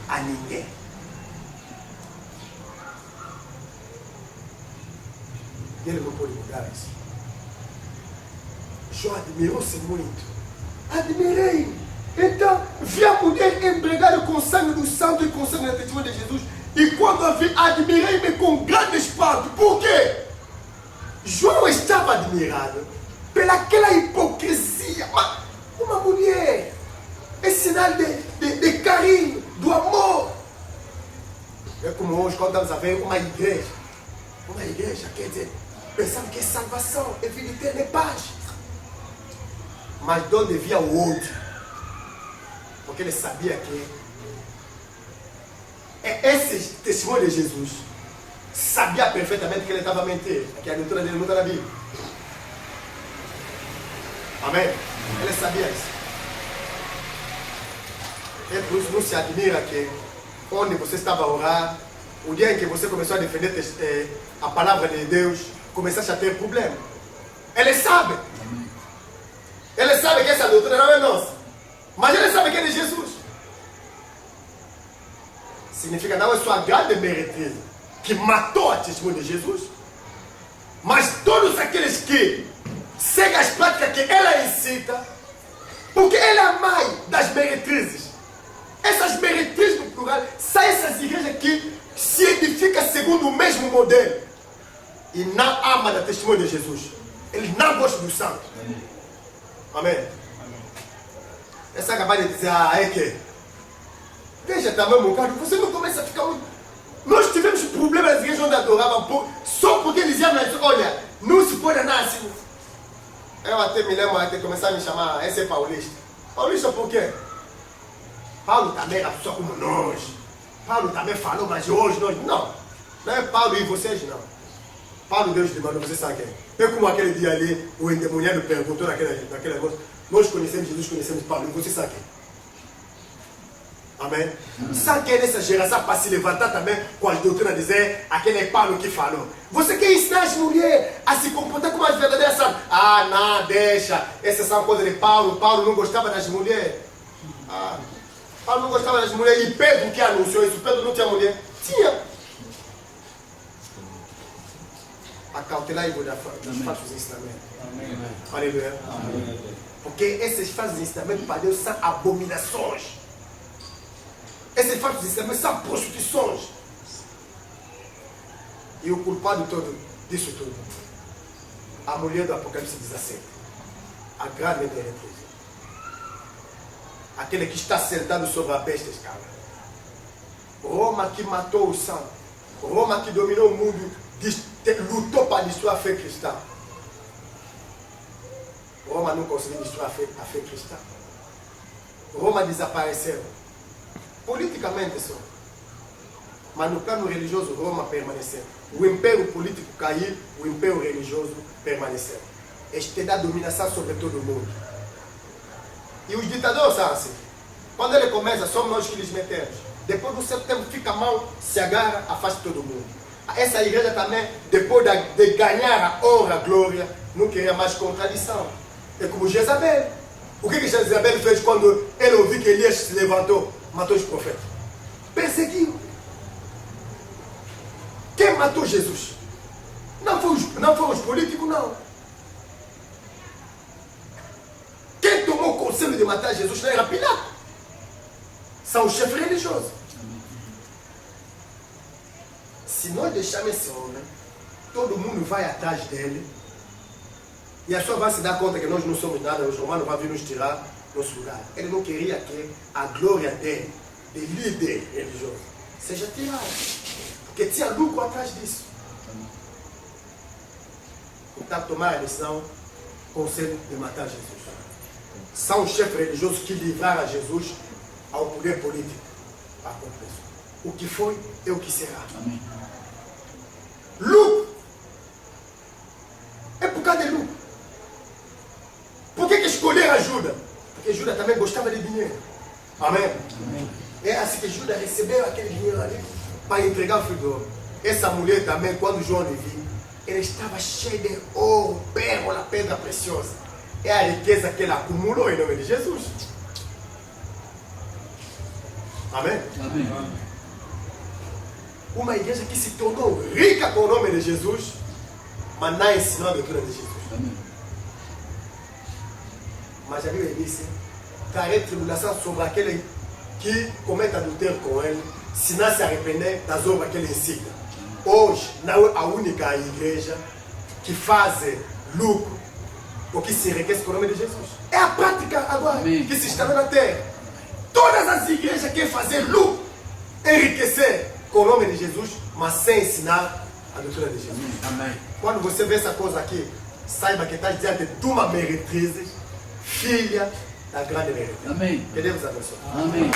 a ninguém. Ele não pode mudar isso. Jó admirou-se muito. Admirei. Então, vi a mulher embregada com sangue do santo e com sangue da testemunha de Jesus. E quando a vi, admirei-me com grande espanto. Por quê? João estava admirado pelaquela hipocrisia. Mas uma mulher é sinal de carinho, do amor. É como hoje, quando estamos a ver uma igreja. Uma igreja quer dizer, pensando que é salvação, é vida eterna, é paz. Mas de onde via o outro? Porque ele sabia que esse testemunho de Jesus sabia perfeitamente que ele estava mentindo, que a doutrina dele não está na Bíblia. Amém? Ele sabia isso. É por isso não se admira que onde você estava a orar, o dia em que você começou a defender a palavra de Deus, começaste a ter problema. Ele sabe. Ele sabe que essa doutrina não é nossa. Mas ele sabe que é de Jesus. Significa não é só a grande meretriz que matou a testemunha de Jesus, mas todos aqueles que seguem as práticas que ela incita, porque ela é a mãe das meretrizes. Essas meretrizes no plural são essas igrejas que se edificam segundo o mesmo modelo e não amam a testemunha de Jesus. Eles não gostam do santo. Amém? Essa acabada de dizer, é que veja também, meu caro, você não começa a ficar muito. Nós tivemos problemas nas igrejas onde adoravam só porque eles iam dizer, olha, não se pode andar assim. Eu até me lembro de começar a me chamar, esse é paulista. Paulista por quê? Paulo também era pessoa como nós. Paulo também falou, mas hoje nós. Não, não é Paulo e vocês não. Paulo Deus demandou, você sabe quem? É como aquele dia ali, o endemoniado perguntou naquela moça. Nós conhecemos Jesus, conhecemos Paulo, e você sabe quem? Amém. Sans que nessa geração para se levantar também com as doutrinas dizer aquele é Paulo que falou. Você quer ensinar as mulheres a se comportar como as verdadeiras sábias? Ah, não, deixa. Essas são coisas de Paulo. Paulo não gostava das mulheres. Ah, Paulo não gostava das mulheres. E Pedro que anunciou isso. Pedro não tinha mulher. Tinha. Acautelai-vos dos falsos ensinamentos. Amém. Aleluia. Amém. Porque esses falsos ensinamentos para Deus são abominações. Esses falsos ensinamentos são prostituições. E o culpado todo disso tudo, a mulher do Apocalipse 17, a grande meretriz, aquele que está sentado sobre a besta escala. Roma que matou o santo, Roma que dominou o mundo, lutou para destruir a fé cristã. Roma não conseguiu destruir a fé cristã. Roma desapareceu. Politicamente só. Mas no plano religioso, Roma permaneceu. O império político caiu, o império religioso permaneceu. Este dá dominação sobre todo o mundo. E os ditadores são assim. Quando ele começa, somos nós que lhes metemos. Depois do certo tempo fica mal, se agarra, afasta todo mundo. Essa igreja também, depois de ganhar a honra, a glória, não queria mais contradição. É como Jezabel. O que Jezabel fez quando ele ouviu que Elias se levantou? Matou os profetas. Perseguiu. Quem matou Jesus? Não foram os políticos, não. Quem tomou o conselho de matar Jesus não era Pilato. São os chefes religiosos. Se nós deixarmos esse homem, todo mundo vai atrás dele. E a pessoa vai se dar conta que nós não somos nada, os romanos vão vir nos tirar nosso lugar. Ele não queria que a glória dele, de líder religioso, seja tirada. Porque tinha lucro atrás disso. Então, tomar a decisão, conselho de matar Jesus. São os chefes religiosos que livraram Jesus ao poder político. Para cumprir. O que foi é o que será. Amém. Lucro. É por causa de lucro. Por que escolheram Judas? Porque Judas também gostava de dinheiro. Amém? Amém. É assim que Judas recebeu aquele dinheiro ali para entregar o filho do homem. Essa mulher também, quando João lhe viu, ela estava cheia de ouro, pérola, pedra preciosa. É a riqueza que ela acumulou em nome de Jesus. Amém? Amém. Uma igreja que se tornou rica com o nome de Jesus, mas não ensinou a doutrina de Jesus. Amém. Mas a Bíblia disse: trarei tribulação sobre aquele que comete adultério com ele, se não se arrepender das obras que ele ensina. Hoje, não é a única igreja que faz lucro ou que se enriquece com o nome de Jesus. É a prática agora. Amém. Que se instalou na terra. Todas as igrejas querem fazer lucro, enriquecer com o nome de Jesus, mas sem ensinar a doutrina de Jesus. Amém. Quando você vê essa coisa aqui, saiba que está diante de uma meretriz, filha da grande meretriz. Amém. Que Deus abençoe. Amém.